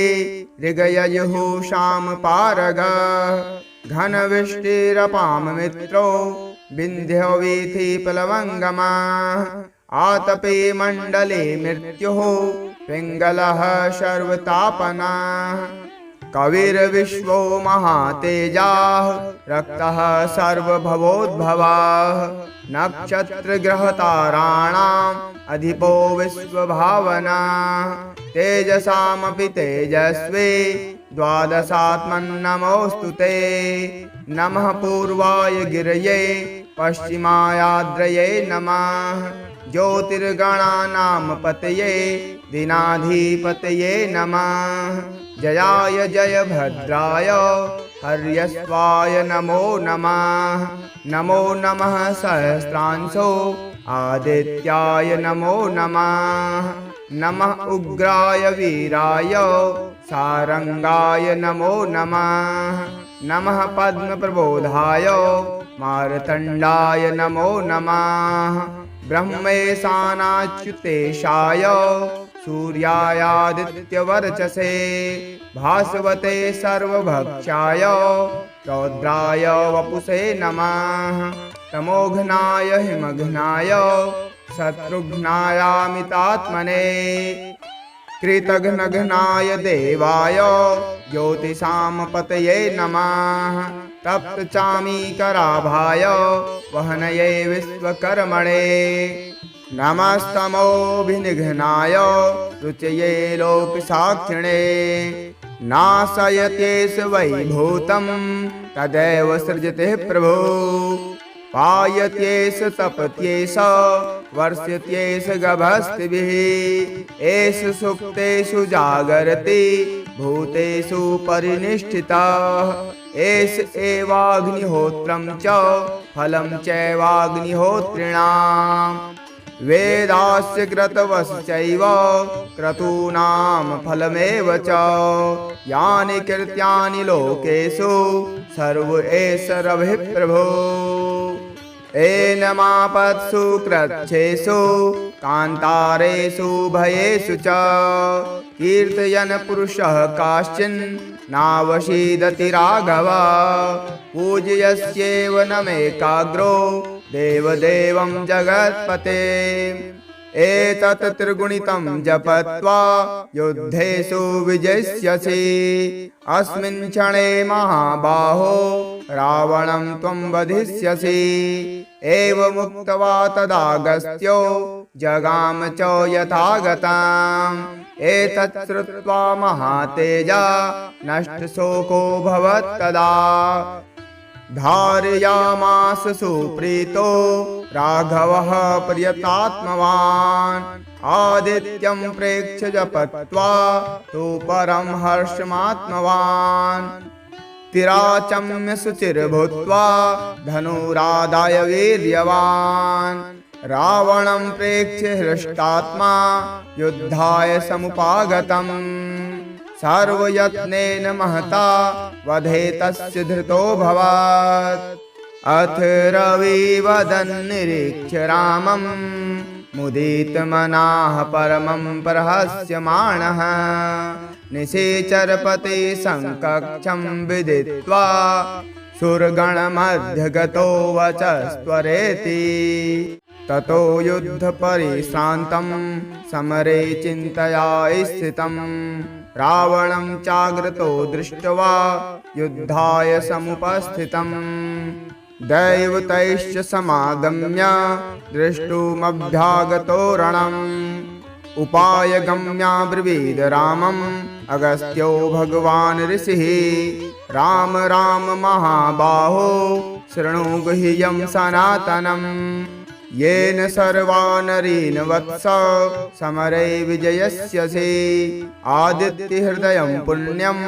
Speaker 1: ऋगययुः शामपारगः घनवृष्टिरपां मित्रो विन्ध्यो वीथिप्लवङ्गमः आतपे मण्डले मृत्युः पिङ्गलः सर्वतापनः कविर्विश्वो महातेजाः रक्तः सर्वभवोद्भवः नक्षत्रग्रहताराणाम् अधिपो विश्वभावना तेजसामपि तेजस्वी द्वादशात्मन्नमोऽस्तु ते नमः पूर्वाय गिरये पश्चिमायाद्रये नमः ज्योतिर्गणानां पतये दीनाधिपतये नमः जयाय जय भद्राय हर्यस्वाय नमो नमः नमो नमः सहस्रांशो आदित्याय नमो नमः नमः उग्राय वीराय सारंगाय नमो नमः नमः पद्मप्रबोधाय मार्तण्डाय नमो नमः ब्रह्मेशानाच्युतेशाय सूर्यायादित्यवर्चसे भास्वते सर्वभक्षाय रौद्राय वपुषे नमः तमोघ्नाय हिमघ्नाय शत्रुघ्नायामितात्मने कृतघ्नघ्नाय देवाय ज्योतिषां पतये नमः तप्तचामीकराभाय वहनये विश्वकर्मणे नमस्तमोभिनिघ्नाय रुचये लोकसाक्षिणे नाशयत्येष वैभूतं तदेव सृजते प्रभो पायत्येष तपत्येष वर्ष्यत्येष गभस्तिभिः एष सुप्तेषु जागर्ति भूतेषु परिनिष्ठितः एष एवाग्निहोत्रं च फलं चैवाग्निहोत्रिणाम् वेदास्य क्रतवश्चैव क्रतूनां फलमेव च यानि कृत्यानि लोकेषु सर्व एष रविः प्रभो एनमापत्सु कृच्छ्रेषु कान्तारेषु भयेषु च कीर्तयन् पुरुषः काश्चिन् नावशीदति राघव पूज्यस्येव नमेकाग्रो देवदेवं जगत्पते एतत् त्रिगुणितं जपत्वा युद्धेषु विजयस्यसि अस्मिन् क्षणे महाबाहो रावणं त्वं वधिष्यसि एवमुक्त्वा तदागस्त्यो जगाम च यथागतम् एतत् श्रुत्वा महातेजा नष्टशोको भवत्तदा धारयामास सुप्रीतो राघवः प्रियतात्मवान् आदित्यं प्रेक्ष्य जपत्वा तु परं हर्षमात्मवान् तिराचम्य शुचिर्भूत्वा धनुरादाय वीर्यवान् रावणं प्रेक्ष्य हृष्टात्मा युद्धाय समुपागतम् सर्वयत्नेन महता वधे तस्य धृतोऽभवत् अथ रविवदन् निरीक्ष्य रामं मुदितमनाः परमं प्रहस्यमाणः निशाचरपते संकक्षं विदित्वा सुरगणमध्यगतो वचस्त्वरेति ततो युद्धपरिश्रान्तं समरे चिन्तया स्थितं रावणं चाग्रतो दृष्ट्वा युद्धाय समुपस्थितम् दैवतैश्च समागम्य दृष्टुमभ्यागतो रणम् उपायगम्याब्रवीद रामम् अगस्त्यो भगवान् ऋषिः राम राम महाबाहो शृणु गुह्यं सनातनम् येन सर्वा नरीन् वत्स समरे विजयस्यसि आदित्यहृदयं पुण्यं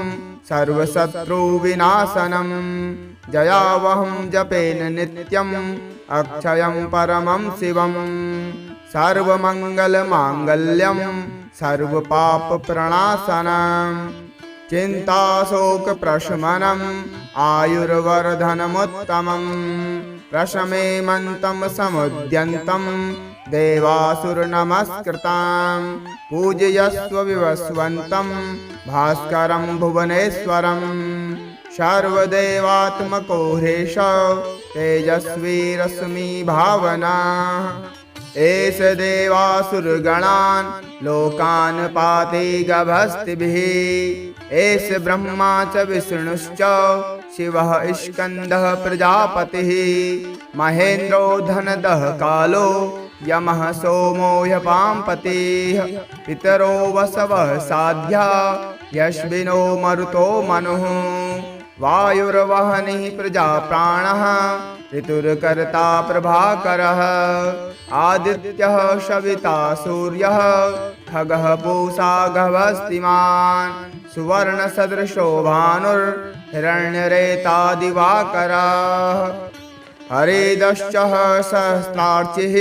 Speaker 1: सर्वशत्रुविनाशनम् जयावहं जपेन नित्यम् अक्षयं परमं शिवं सर्वमङ्गलमाङ्गल्यं सर्वपापप्रणाशनं चिन्ताशोकप्रशमनम् आयुर्वर्धनमुत्तमम् प्रशमेमन्तं समुद्यन्तं देवासुरनमस्कृतां पूजयस्व विवस्वन्तं भास्करं भुवनेश्वरं सर्वदेवात्मको ह्रीश तेजस्वी रश्मि भावना एष देवासुरगणान् लोकान् पाति गभस्तिभिः एष ब्रह्मा च विष्णुश्च शिवः स्कन्दः प्रजापतिः महेन्द्रो धनदः कालो यमः सोमो ह्यपाम्पतिः पितरो वसवः साध्या यश्विनो मरुतो मनुः वायुर्वहनिः प्रजाप्राणः ऋतुर्कर्ता प्रभाकरः आदित्यः सविता सूर्यः खगः पूषा गभस्तिमान् सुवर्णसदृशो भानुर्हिरण्यरेता दिवाकरः हरिदश्च सहस्रार्चिः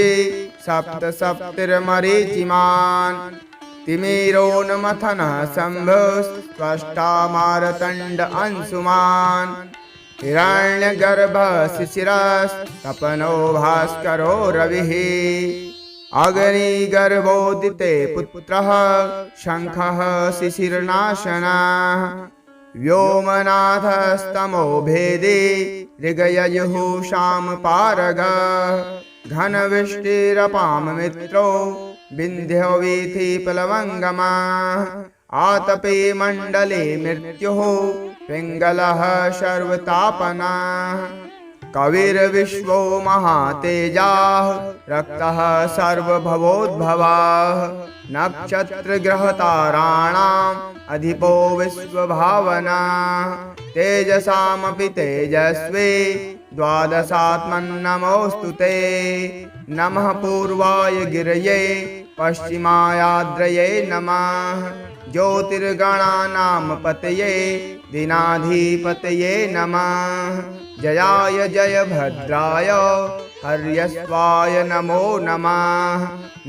Speaker 1: सप्तसप्तिर्मरीचिमान् तिमिरोन्मथनः शम्भुस्त्वष्टा मार्तण्ड अंशुमान् हिरण्यगर्भः शिशिरस्तपनो भास्करो रविः अग्निगर्भोदिते पुत्रः शङ्खः शिशिरनाशनः व्योमनाथस्तमो भेदे ऋगययुः शामपारगः घनवृष्टिरपां मित्रो विन्ध्यो वीथि प्लवङ्गमः आतपे मण्डले मृत्युः पिङ्गलः सर्वतापनः कविर्विश्वो महातेजाः रक्तः सर्वभवोद्भवः नक्षत्रग्रहताराणाम् अधिपो विश्वभावना तेजसामपि तेजस्वी द्वादशात्मन्नमोऽस्तु ते नमः पूर्वाय गिरये पश्चिमायाद्रये नमः ज्योतिर्गणानां पतये दीनाधिपतये नमः जयाय जय भद्राय हर्यस्वाय नमो नमः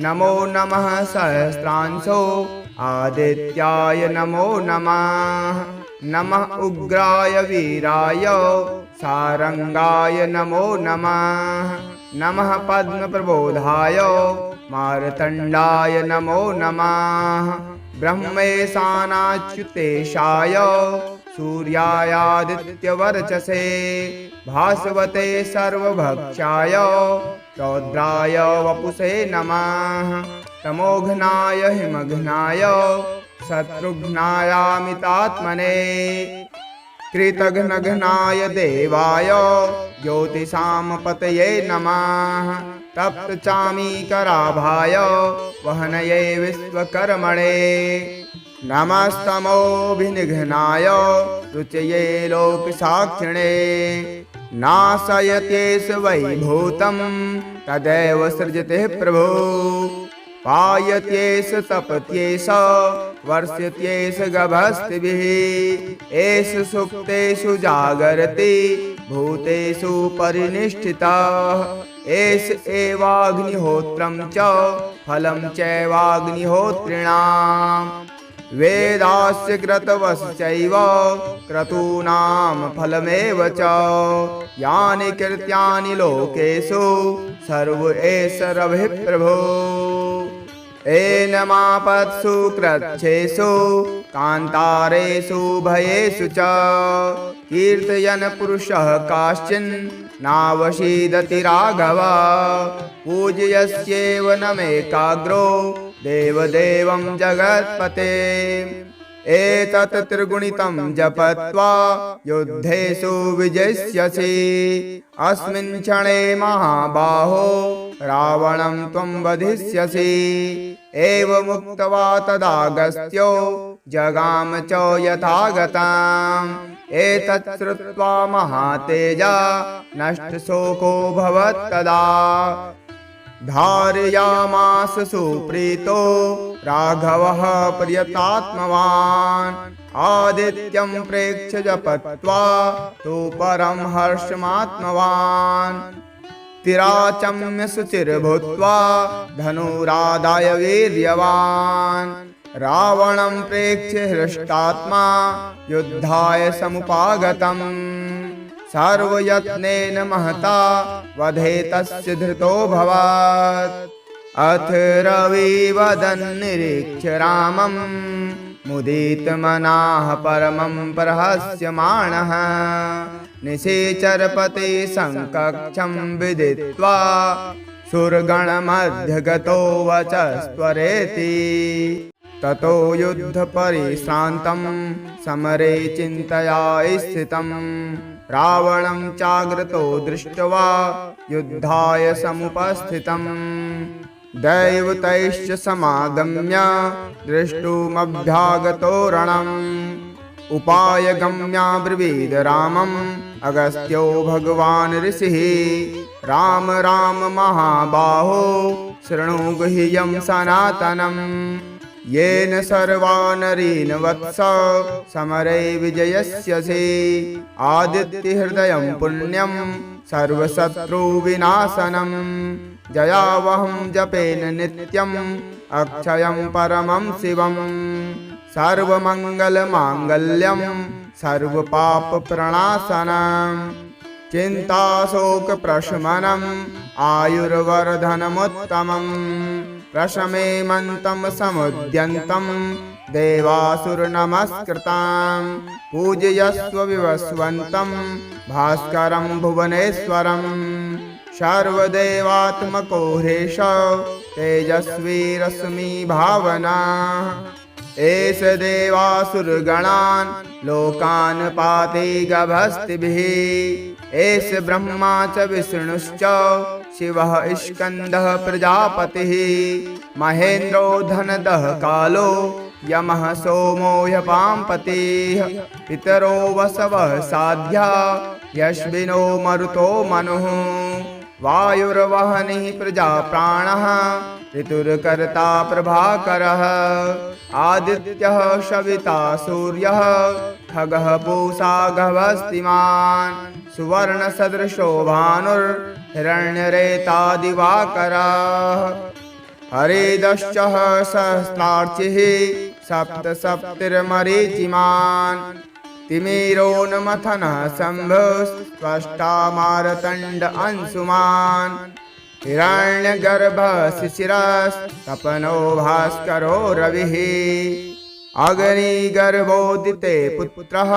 Speaker 1: नमो नमः सहस्रांशो आदित्याय नमो नमः नमः उग्राय वीराय सारंगाय नमो नमः नमः पद्मप्रबोधाय मार्तण्डाय नमो नमः ब्रह्मेशानाच्युतेशाय सूर्यायादित्यवर्चसे भास्वते सर्वभक्षाय रौद्राय वपुषे नमः तमोघ्नाय हिमघ्नाय शत्रुघ्नायामितात्मने कृतघ्नघ्नाय देवाय ज्योतिषां पतये नमः तप्तचामीकराभाय वहनये विश्वकर्मणे नमस्तमोभिनिघ्नाय रुचये लोकसाक्षिणे नाशयत्येष वैभूतं तदेव सृजते प्रभो पायत्येष तपत्येष वर्ष्यत्येष गभस्तिभिः एष सुप्तेषु जागर्ति भूतेषु परिनिष्ठितः एष एवाग्निहोत्रं च फलं चैवाग्निहोत्रिणाम् वेदास्य क्रतवश्चैव क्रतूनां फलमेव च यानि कृत्यानि लोकेषु सर्व एष रविः प्रभो एनमापत्सु कृच्छ्रेषु कान्तारेषु भयेषु च कीर्तयन् पुरुषः काश्चिन् नावशीदति राघव पूज्यस्येव नमेकाग्रो देवदेवं जगत्पते एतत् त्रिगुणितं जपत्वा युद्धेषु विजयस्यसि अस्मिन् क्षणे महाबाहो रावणं त्वं वधिष्यसि एवमुक्त्वा तदागस्त्यो जगाम च यथागतम् एतत् श्रुत्वा महातेजा नष्टशोको भवत्तदा धारयामास सुप्रीतो राघवः प्रियतात्मवान् आदित्यं प्रेक्ष्य जपत्वा तु परं हर्षमात्मवान् स्थिराचम्य शुचिर्भूत्वा धनुरादाय वीर्यवान् रावणं प्रेक्ष्य हृष्टात्मा युद्धाय समुपागतम् सर्वयत्नेन महता वधे तस्य धृतोऽभवत् अथ रविवदन् निरीक्ष्य रामं मुदितमनाः परमं प्रहस्यमाणः निशाचरपते संकक्षं विदित्वा सुरगणमध्यगतो वचस्त्वरेति ततो युद्धपरिश्रान्तं समरे चिन्तया स्थितं रावणं चाग्रतो दृष्ट्वा युद्धाय समुपस्थितम् दैवतैश्च समागम्य दृष्टुमभ्यागतो रणम् उपायगम्याब्रवीद रामम् अगस्त्यो भगवान् ऋषिः राम राम महाबाहो शृणु गुह्यं सनातनम् येन सर्वा नरीन् वत्स समरे विजयस्यसि आदित्यहृदयं पुण्यं सर्वशत्रुविनाशनम् जयावहं जपेन नित्यम् अक्षयं परमं शिवम् सर्वमङ्गलमाङ्गल्यं सर्वपापप्रणाशनम् चिन्ताशोकप्रशमनम् आयुर्वर्धनमुत्तमम् प्रशमेमन्तं समुद्यन्तं देवासुरनमस्कृतां पूजयस्व विवस्वन्तं भास्करं भुवनेश्वरं सर्वदेवात्मको ह्रीश तेजस्वी रश्मि भावना एष देवासुरगणान् लोकान् पाति गभस्तिभिः एष ब्रह्मा च विष्णुश्च शिवः स्कन्दः प्रजापतिः महेन्द्रो धनदः कालो यमः सोमो ह्यपाम्पतिः पितरो वसवः साध्या यश्विनो मरुतो मनुः वायुर्वहनिः प्रजाप्राणः ऋतुर्कर्ता प्रभाकरः आदित्यः सविता सूर्यः खगः पूषा गभस्तिमान् सुवर्णसदृशो भानुर्हिरण्यरेता दिवाकरः हरिदश्च सहस्रार्चिः सप्तसप्तिर्मरीचिमान् तिमिरोन्मथनः शम्भुस्त्वष्टा मारतण्ड अंशुमान् हिरण्यगर्भः शिशिरस्तपनो भास्करो रविः अग्निगर्भोदिते पुत्रः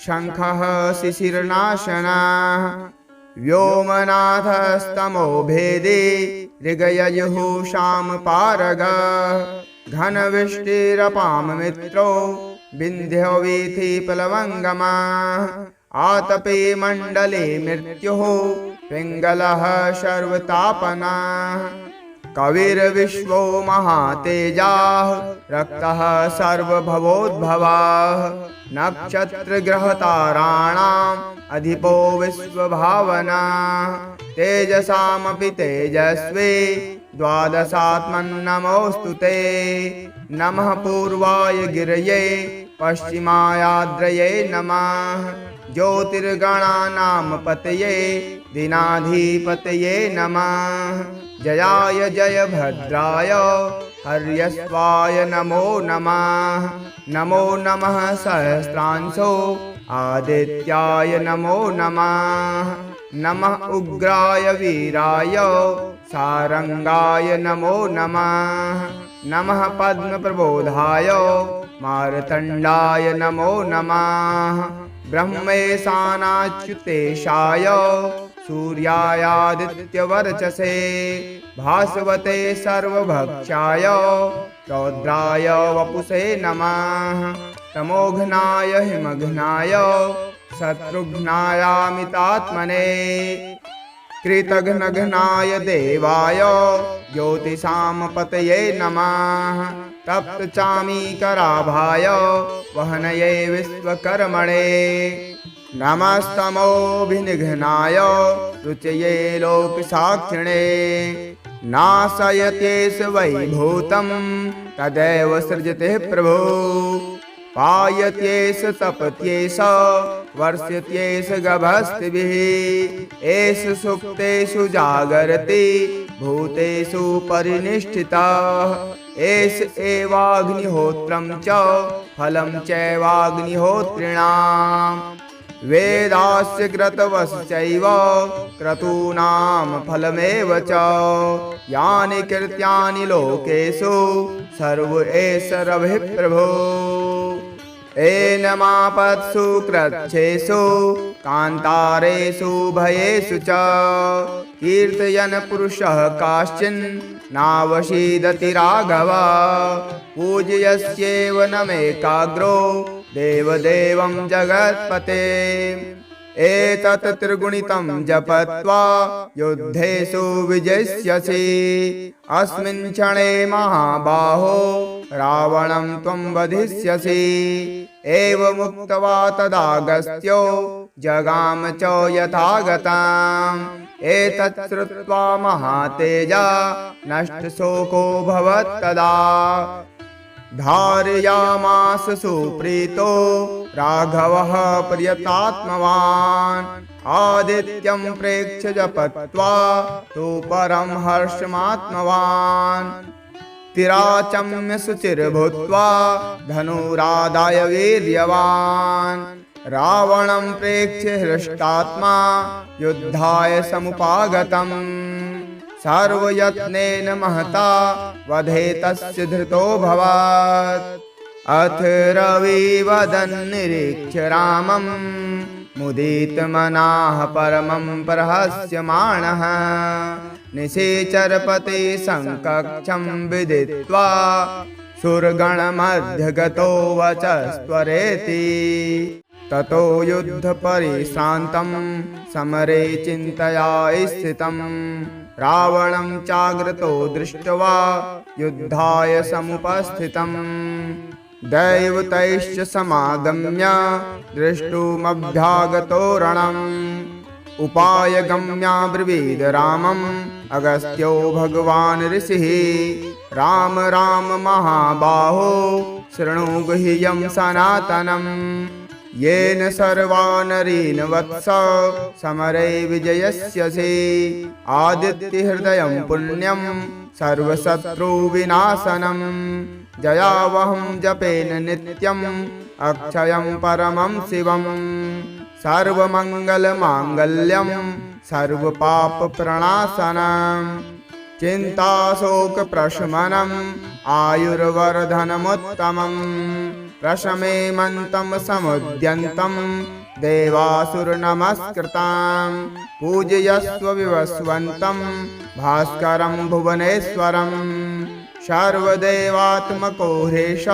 Speaker 1: शङ्खः शिशिरनाशनः व्योमनाथस्तमो भेदे ऋगययुः शामपारगः घनवृष्टिरपां मित्रो विन्ध्यो वीथि प्लवङ्गमः आतपे मण्डले मृत्युः पिङ्गलः सर्वतापनः कविर्विश्वो महातेजाः रक्तः सर्वभवोद्भवः नक्षत्रग्रहताराणाम् अधिपो विश्वभावना तेजसामपि तेजस्वी द्वादशात्मन्नमोऽस्तु ते नमः पूर्वाय गिरये पश्चिमायाद्रये नमः ज्योतिर्गणानां पतये दीनाधिपतये नमः जयाय जयभद्राय हर्यश्वाय नमो नमः नमो नमः सहस्रांशो आदित्याय नमो नमः नमः उग्राय वीराय सारंगाय नमो नमः नमः पद्मप्रबोधाय मार्तण्डाय नमो नमः ब्रह्मेशानाच्युतेशाय सूर्यायादित्यवर्चसे भास्वते सर्वभक्षाय रौद्राय वपुषे नमः तमोघ्नाय हिमघ्नाय शत्रुघ्नायामितात्मने कृतघ्नघ्नाय देवाय ज्योतिषां पतये नमः तप्तचामीकराभाय वहनये विश्वकर्मणे नमस्तमोभिनिघ्नाय रुचये लोकसाक्षिणे नाशयतेष वैभूतं तदैव सृजते प्रभो पायत्येष तपत्येष वर्ष्यत्येष गभस्तिभिः एष सुप्तेषु जागर्ति भूतेषु परिनिष्ठितः एष एवाग्निहोत्रं च फलं चैवाग्निहोत्रिणाम् वेदास्य क्रतवश्चैव क्रतूनां फलमेव च यानि कृत्यानि लोकेषु सर्व एष रविः प्रभो एनमापत्सु कृच्छ्रेषु कान्तारेषु भयेषु च कीर्तयन् पुरुषः काश्चिन् नावशीदति राघव पूजयस्येव नमेकाग्रो देवदेवं जगत्पते एतत् त्रिगुणितं जपत्वा युद्धेषु विजयस्यसि अस्मिन् क्षणे महाबाहो रावणं त्वं वधिष्यसि एवमुक्त्वा तदागस्त्यो जगाम च यथागतम् एतत् श्रुत्वा महातेजा नष्टशोको भवत्तदा धारयामास सुप्रीतो राघवः प्रियतात्मवान् आदित्यं प्रेक्ष्य जपत्वा तु परं हर्षमात्मवान् तिराचम्य शुचिर्भूत्वा धनुरादाय वीर्यवान् रावणं प्रेक्ष्य हृष्टात्मा युद्धाय समुपागतम् सर्वयत्नेन महता वधे तस्य धृतो भवत् अथ रविवदन् निरीक्ष्य रामं मुदितमनाः परमं प्रहस्यमाणः निशाचरपते संकक्षं विदित्वा सुरगणमध्यगतो वचस्त्वरेति ततो युद्धपरिश्रान्तं समरे चिन्तया स्थितं रावणं चाग्रतो दृष्ट्वा युद्धाय समुपस्थितम् दैवतैश्च समागम्य दृष्टुमभ्यागतो रणम् उपायगम्याब्रवीद रामम् अगस्त्यो भगवान् ऋषिः राम राम महाबाहो शृणु गुह्यं सनातनम् येन सर्वा नरीन् वत्स समरे विजयस्यसि आदित्यहृदयं पुण्यं सर्वशत्रुविनाशनम् जयावहं जपेन नित्यम् अक्षयं परमं शिवम् सर्वमङ्गलमाङ्गल्यं सर्वपापप्रणाशनम् चिन्ताशोकप्रशमनम् आयुर्वर्धनमुत्तमम् प्रशमेमन्तं समुद्यन्तं देवासुरनमस्कृतां पूजयस्व विवस्वन्तं भास्करं भुवनेश्वरं सर्वदेवात्मको ह्रीश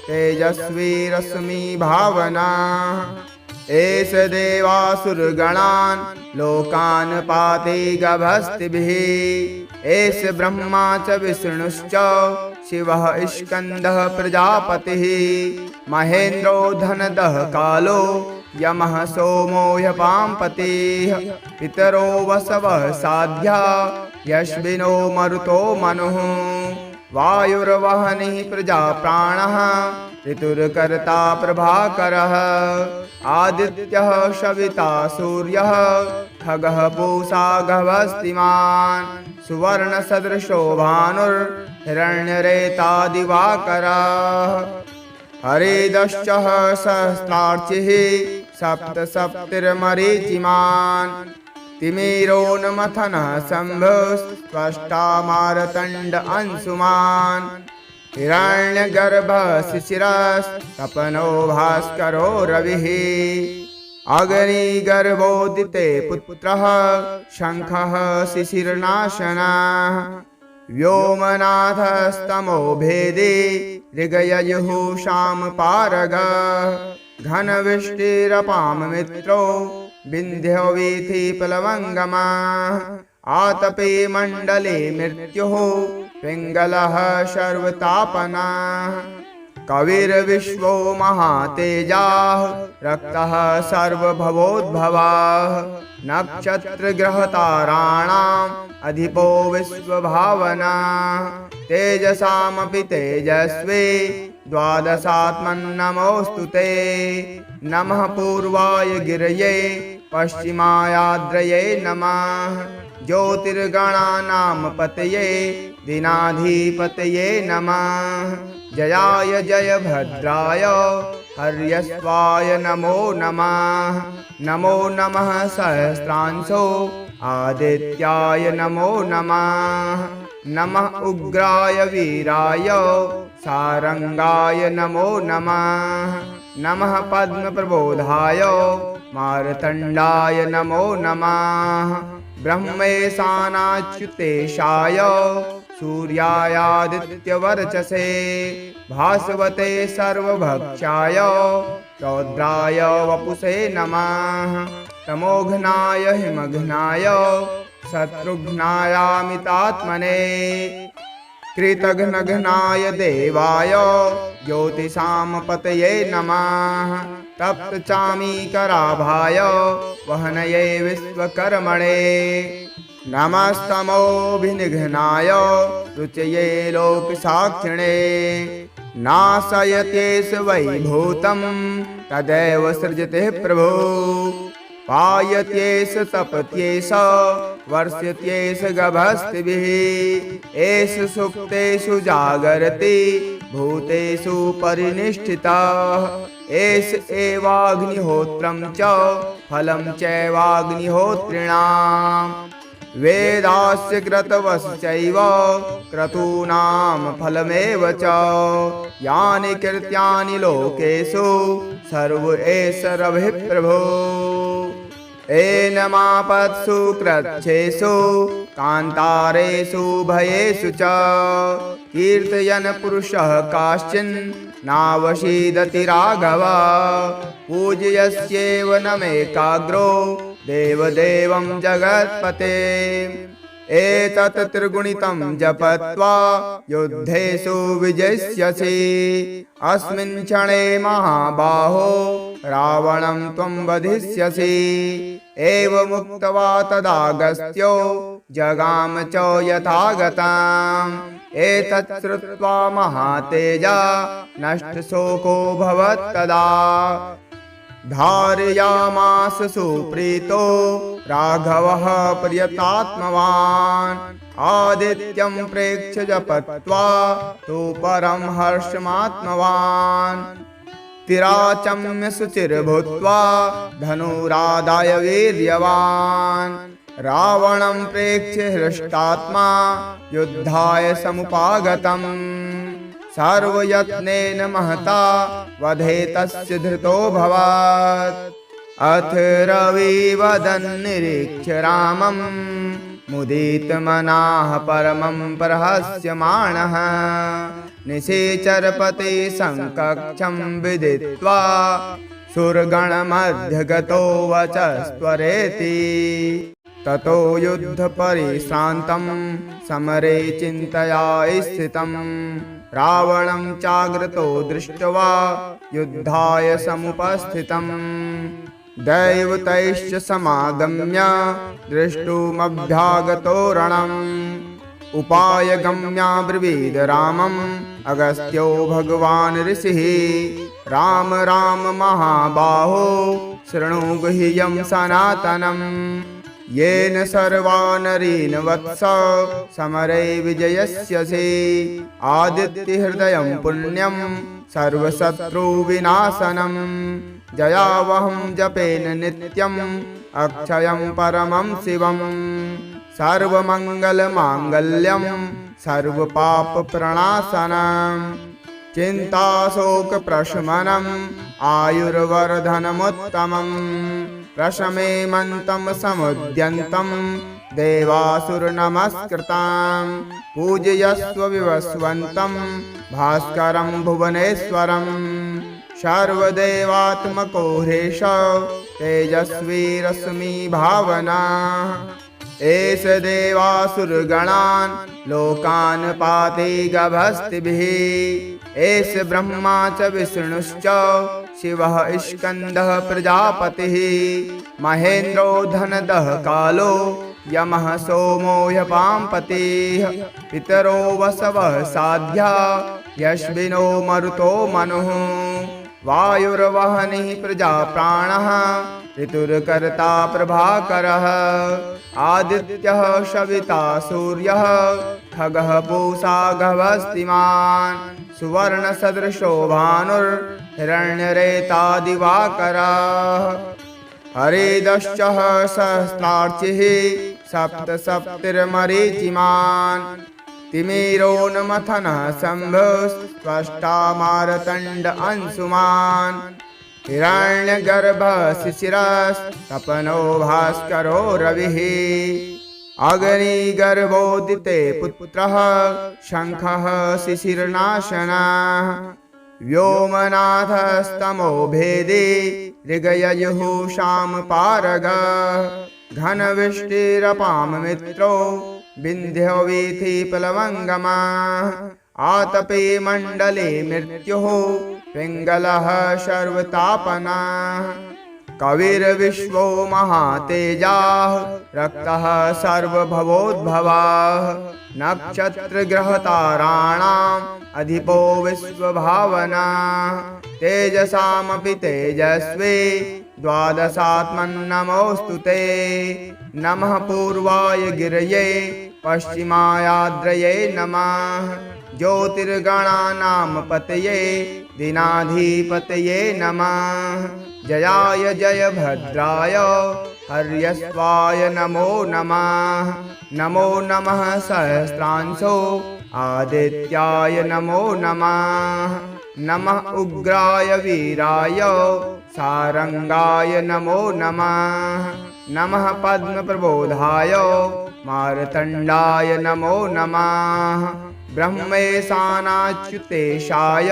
Speaker 1: तेजस्वी रश्मि भावना एष देवासुरगणान् लोकान् पाति गभस्तिभिः एष ब्रह्मा च विष्णुश्च शिवः स्कन्दः प्रजापतिः महेन्द्रो धनदः कालो यमः सोमो ह्यपाम्पतिः पितरो वसवः साध्या यश्विनो मरुतो मनुः वायुर्वहनिः प्रजाप्राणः ऋतुर्कर्ता प्रभाकरः आदित्यः सविता सूर्यः खगः पूषा गभस्तिमान् सुवर्णसदृशो भानुर्हिरण्यरेता दिवाकरः हरिदश्च सहस्रार्चिः सप्तसप्तिर्मरीचिमान् तिमिरोन्मथनः शम्भुस्त्वष्टा मारतण्ड अंशुमान् हिरण्यगर्भः शिशिरस्तपनो भास्करो रविः अग्निगर्भोदिते पुत्रः शङ्खः शिशिरनाशनः व्योमनाथस्तमो भेदे ऋगययुः शामपारगः घनवृष्टिरपां मित्रो विन्ध्यो वीथिप्लवङ्गमः आतपे मण्डले मृत्युः पिङ्गलः सर्वतापनः कविर्विश्वो महातेजाः रक्तः सर्वभवोद्भवः नक्षत्रग्रहताराणाम् अधिपो विश्वभावना तेजसामपि तेजस्वी द्वादशात्मन्नमोऽस्तु ते नमः पूर्वाय गिरये पश्चिमायाद्रये नमः ज्योतिर्गणानां पतये दीनाधिपतये नमः जयाय जयभद्राय हर्यश्वाय नमो नमः नमो नमः सहस्रांशो आदित्याय नमो नमः नमः उग्राय वीराय सारंगाय नमो नमः नमः पद्मप्रबोधाय मार्तण्डाय नमो नमः ब्रह्मेशानाच्युतेशाय सूर्यायादित्यवर्चसे भास्वते सर्वभक्षाय रौद्राय वपुषे नमः तमोघ्नाय हिमघ्नाय शत्रुघ्नायामितात्मने कृतघ्नघ्नाय देवाय ज्योतिषां पतये नमः तप्तचामीकराभाय वहनये विश्वकर्मणे नमस्तमोभिनिघ्नाय रुचये लोकसाक्षिणे नाशयत्येष वैभूतं तदेव सृजते प्रभो पायत्येष तपत्येष वर्ष्यत्येष गभस्तिभिः एष सुप्तेषु जागर्ति भूतेषु परिनिष्ठितः एष एवाग्निहोत्रं च फलं चैवाग्निहोत्रिणाम् वेदास्य क्रतवश्चैव क्रतूनां फलमेव च यानि कृत्यानि लोकेषु सर्व एष रविः प्रभो एनमापत्सु कृच्छ्रेषु कान्तारेषु भयेषु च कीर्तयन् पुरुषः काश्चिन् नावशीदति राघव पूज्यस्येव नमेकाग्रो देवदेवं जगत्पते एतत् त्रिगुणितं जपत्वा युद्धेषु विजयस्यसि अस्मिन् क्षणे महाबाहो रावणं त्वं वधिष्यसि एवमुक्त्वा तदागस्त्यो जगाम च यथागतम् एतत् श्रुत्वा महातेजा नष्टशोको भवत्तदा धारयामास सुप्रीतो राघवः प्रियतात्मवान् आदित्यं प्रेक्ष्य जपत्वा तु परं हर्षमात्मवान् तिराचम्य शुचिर्भूत्वा धनुरादाय वीर्यवान् रावणं प्रेक्ष्य हृष्टात्मा युद्धाय समुपागतम् सर्वयत्नेन महता वधे तस्य धृतो भवत् अथ रविवदन् निरीक्ष्य रामं मुदितमनाः परमं प्रहस्यमाणः निशाचरपते संकक्षं विदित्वा सुरगणमध्यगतो वचस्त्वरेति ततो युद्धपरिश्रान्तं समरे चिन्तया स्थितं रावणं चाग्रतो दृष्ट्वा युद्धाय समुपस्थितं दैवतैश्च समागम्य दृष्टुमभ्यागतो रणम् उपायगम्याब्रवीद रामम् अगस्त्यो भगवान् ऋषिः राम राम महाबाहो शृणु गुह्यं सनातनम् येन सर्वा नरीन् वत्स समरे विजयस्यसि आदित्यहृदयं पुण्यं सर्वशत्रुविनाशनं जयावहं जपेन नित्यम् अक्षयं परमं शिवम् सर्वमङ्गलमाङ्गल्यं सर्वपापप्रणाशनं चिन्ताशोकप्रशमनम् आयुर्वर्धनमुत्तमम् प्रशमेमन्तं समुद्यन्तं देवासुरनमस्कृतां पूजयस्व विवस्वन्तं भास्करं भुवनेश्वरं सर्वदेवात्मको ह्रीश तेजस्वी रश्मि भावना एष देवासुरगणान् लोकान् पाति गभस्तिभिः एष ब्रह्मा च विष्णुश्च शिवः स्कन्दः प्रजापतिः महेन्द्रो धनदः कालो यमः सोमो ह्यपाम्पतिः पितरो वसवः साध्या यश्विनो मरुतो मनुः वायुर्वहनिः प्रजाप्राणः ऋतुर्कर्ता प्रभाकरः आदित्यः सविता सूर्यः खगः पूषा गभस्तिमान् सुवर्णसदृशो भानुर्हिरण्यरेता दिवाकरः हरिदश्चः सहस्रार्चिः सप्तसप्तिर्मरीचिमान् तिमिरोन्मथनः शम्भुस्त्वष्टा मार्तण्ड अंशुमान् हिरण्यगर्भः शिशिरस्तपनो भास्करो रविः अग्निगर्भोदिते पुत्रः शङ्खः शिशिरनाशनः व्योमनाथस्तमो भेदे ऋगययुः शामपारगः घनवृष्टिरपां मित्रो विन्ध्यो वीथि प्लवङ्गमः आतपे मण्डले मृत्युः पिङ्गलः सर्वतापनः कविर्विश्वो महातेजाः रक्तः सर्वभवोद्भवः नक्षत्रग्रहताराणाम् अधिपो विश्वभावना तेजसामपि तेजस्वी द्वादशात्मन्नमोऽस्तु ते नमः पूर्वाय गिरये पश्चिमायाद्रये नमः ज्योतिर्गणानां पतये दीनाधिपतये नमः जयाय जयभद्राय हर्यश्वाय नमो नमः नमो नमः सहस्रांशो आदित्याय नमो नमः नमः उग्राय वीराय सारंगाय नमो नमः नमः पद्मप्रबोधाय मार्तण्डाय नमो नमः ब्रह्मेशानाच्युतेशाय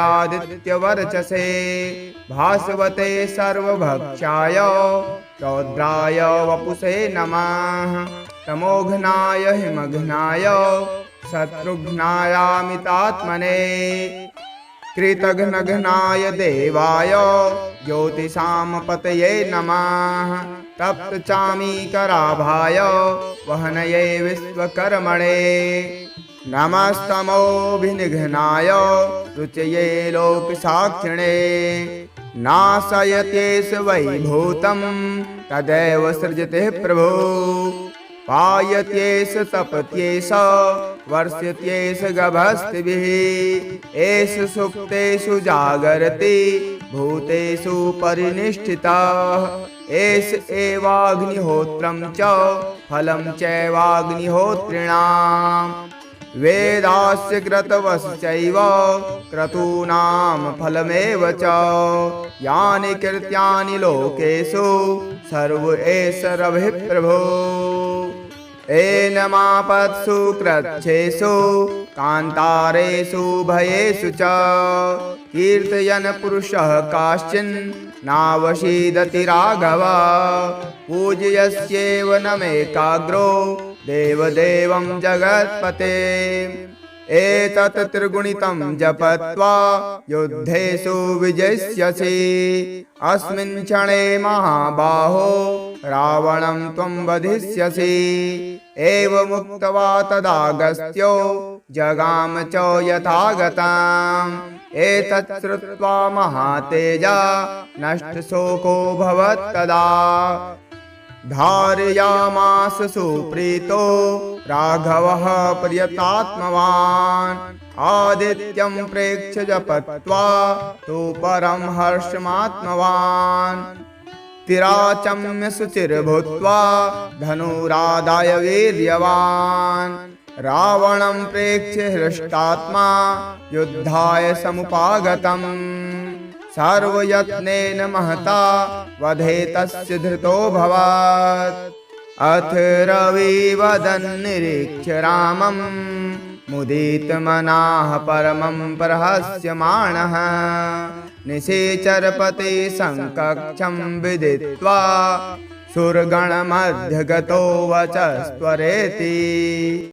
Speaker 1: सूर्यायादित्यवर्चसे भास्वते सर्वभक्षाय रौद्राय वपुषे नमः तमोघ्नाय हिमघ्नाय शत्रुघ्नायामितात्मने कृतघ्नघ्नाय देवाय ज्योतिषां पतये नमः तप्तचामीकराभाय वहनये विश्वकर्मणे नमस्तमोभिनिघ्नाय रुचये लोकसाक्षिणे नाशयत्येष वैभूतं तदेव सृजते प्रभो पायत्येष तपत्येष वर्ष्यत्येष गभस्तिभिः एष सुप्तेषु जागर्ति भूतेषु परिनिष्ठितः एष एवाग्निहोत्रं च फलं चैवाग्निहोत्रिणाम् वेदास्य क्रतवश्चैव क्रतूनां फलमेव च यानि कृत्यानि लोकेषु सर्व एष रविः प्रभो एनमापत्सु कृच्छ्रेषु कान्तारेषु भयेषु च कीर्तयन् पुरुषः काश्चिन् नावशीदति राघव पूजयस्येव नमेकाग्रो देवदेवं जगत्पते एतत् त्रिगुणितं जपत्वा युद्धेषु विजयस्यसि अस्मिन् क्षणे महाबाहो रावणं त्वं वधिष्यसि एवमुक्त्वा तदागस्त्यो जगाम च यथागतम् एतत् श्रुत्वा महातेजा नष्टशोको भवत्तदा धारयामास सुप्रीतो राघवः प्रियतात्मवान् आदित्यं प्रेक्ष्य जपत्वा तु परं हर्षमात्मवान् तिराचम्य शुचिर्भूत्वा धनुरादाय वीर्यवान् रावणं प्रेक्ष्य हृष्टात्मा युद्धाय समुपागतम् सर्वयत्नेन महता वधे तस्य धृतो भवत् अथ रविवदन्निरीक्ष्य रामं मुदितमनाः परमं प्रहस्यमाणः निशाचरपते संकक्षं विदित्वा सुरगणमध्यगतो वचस्त्वरेति।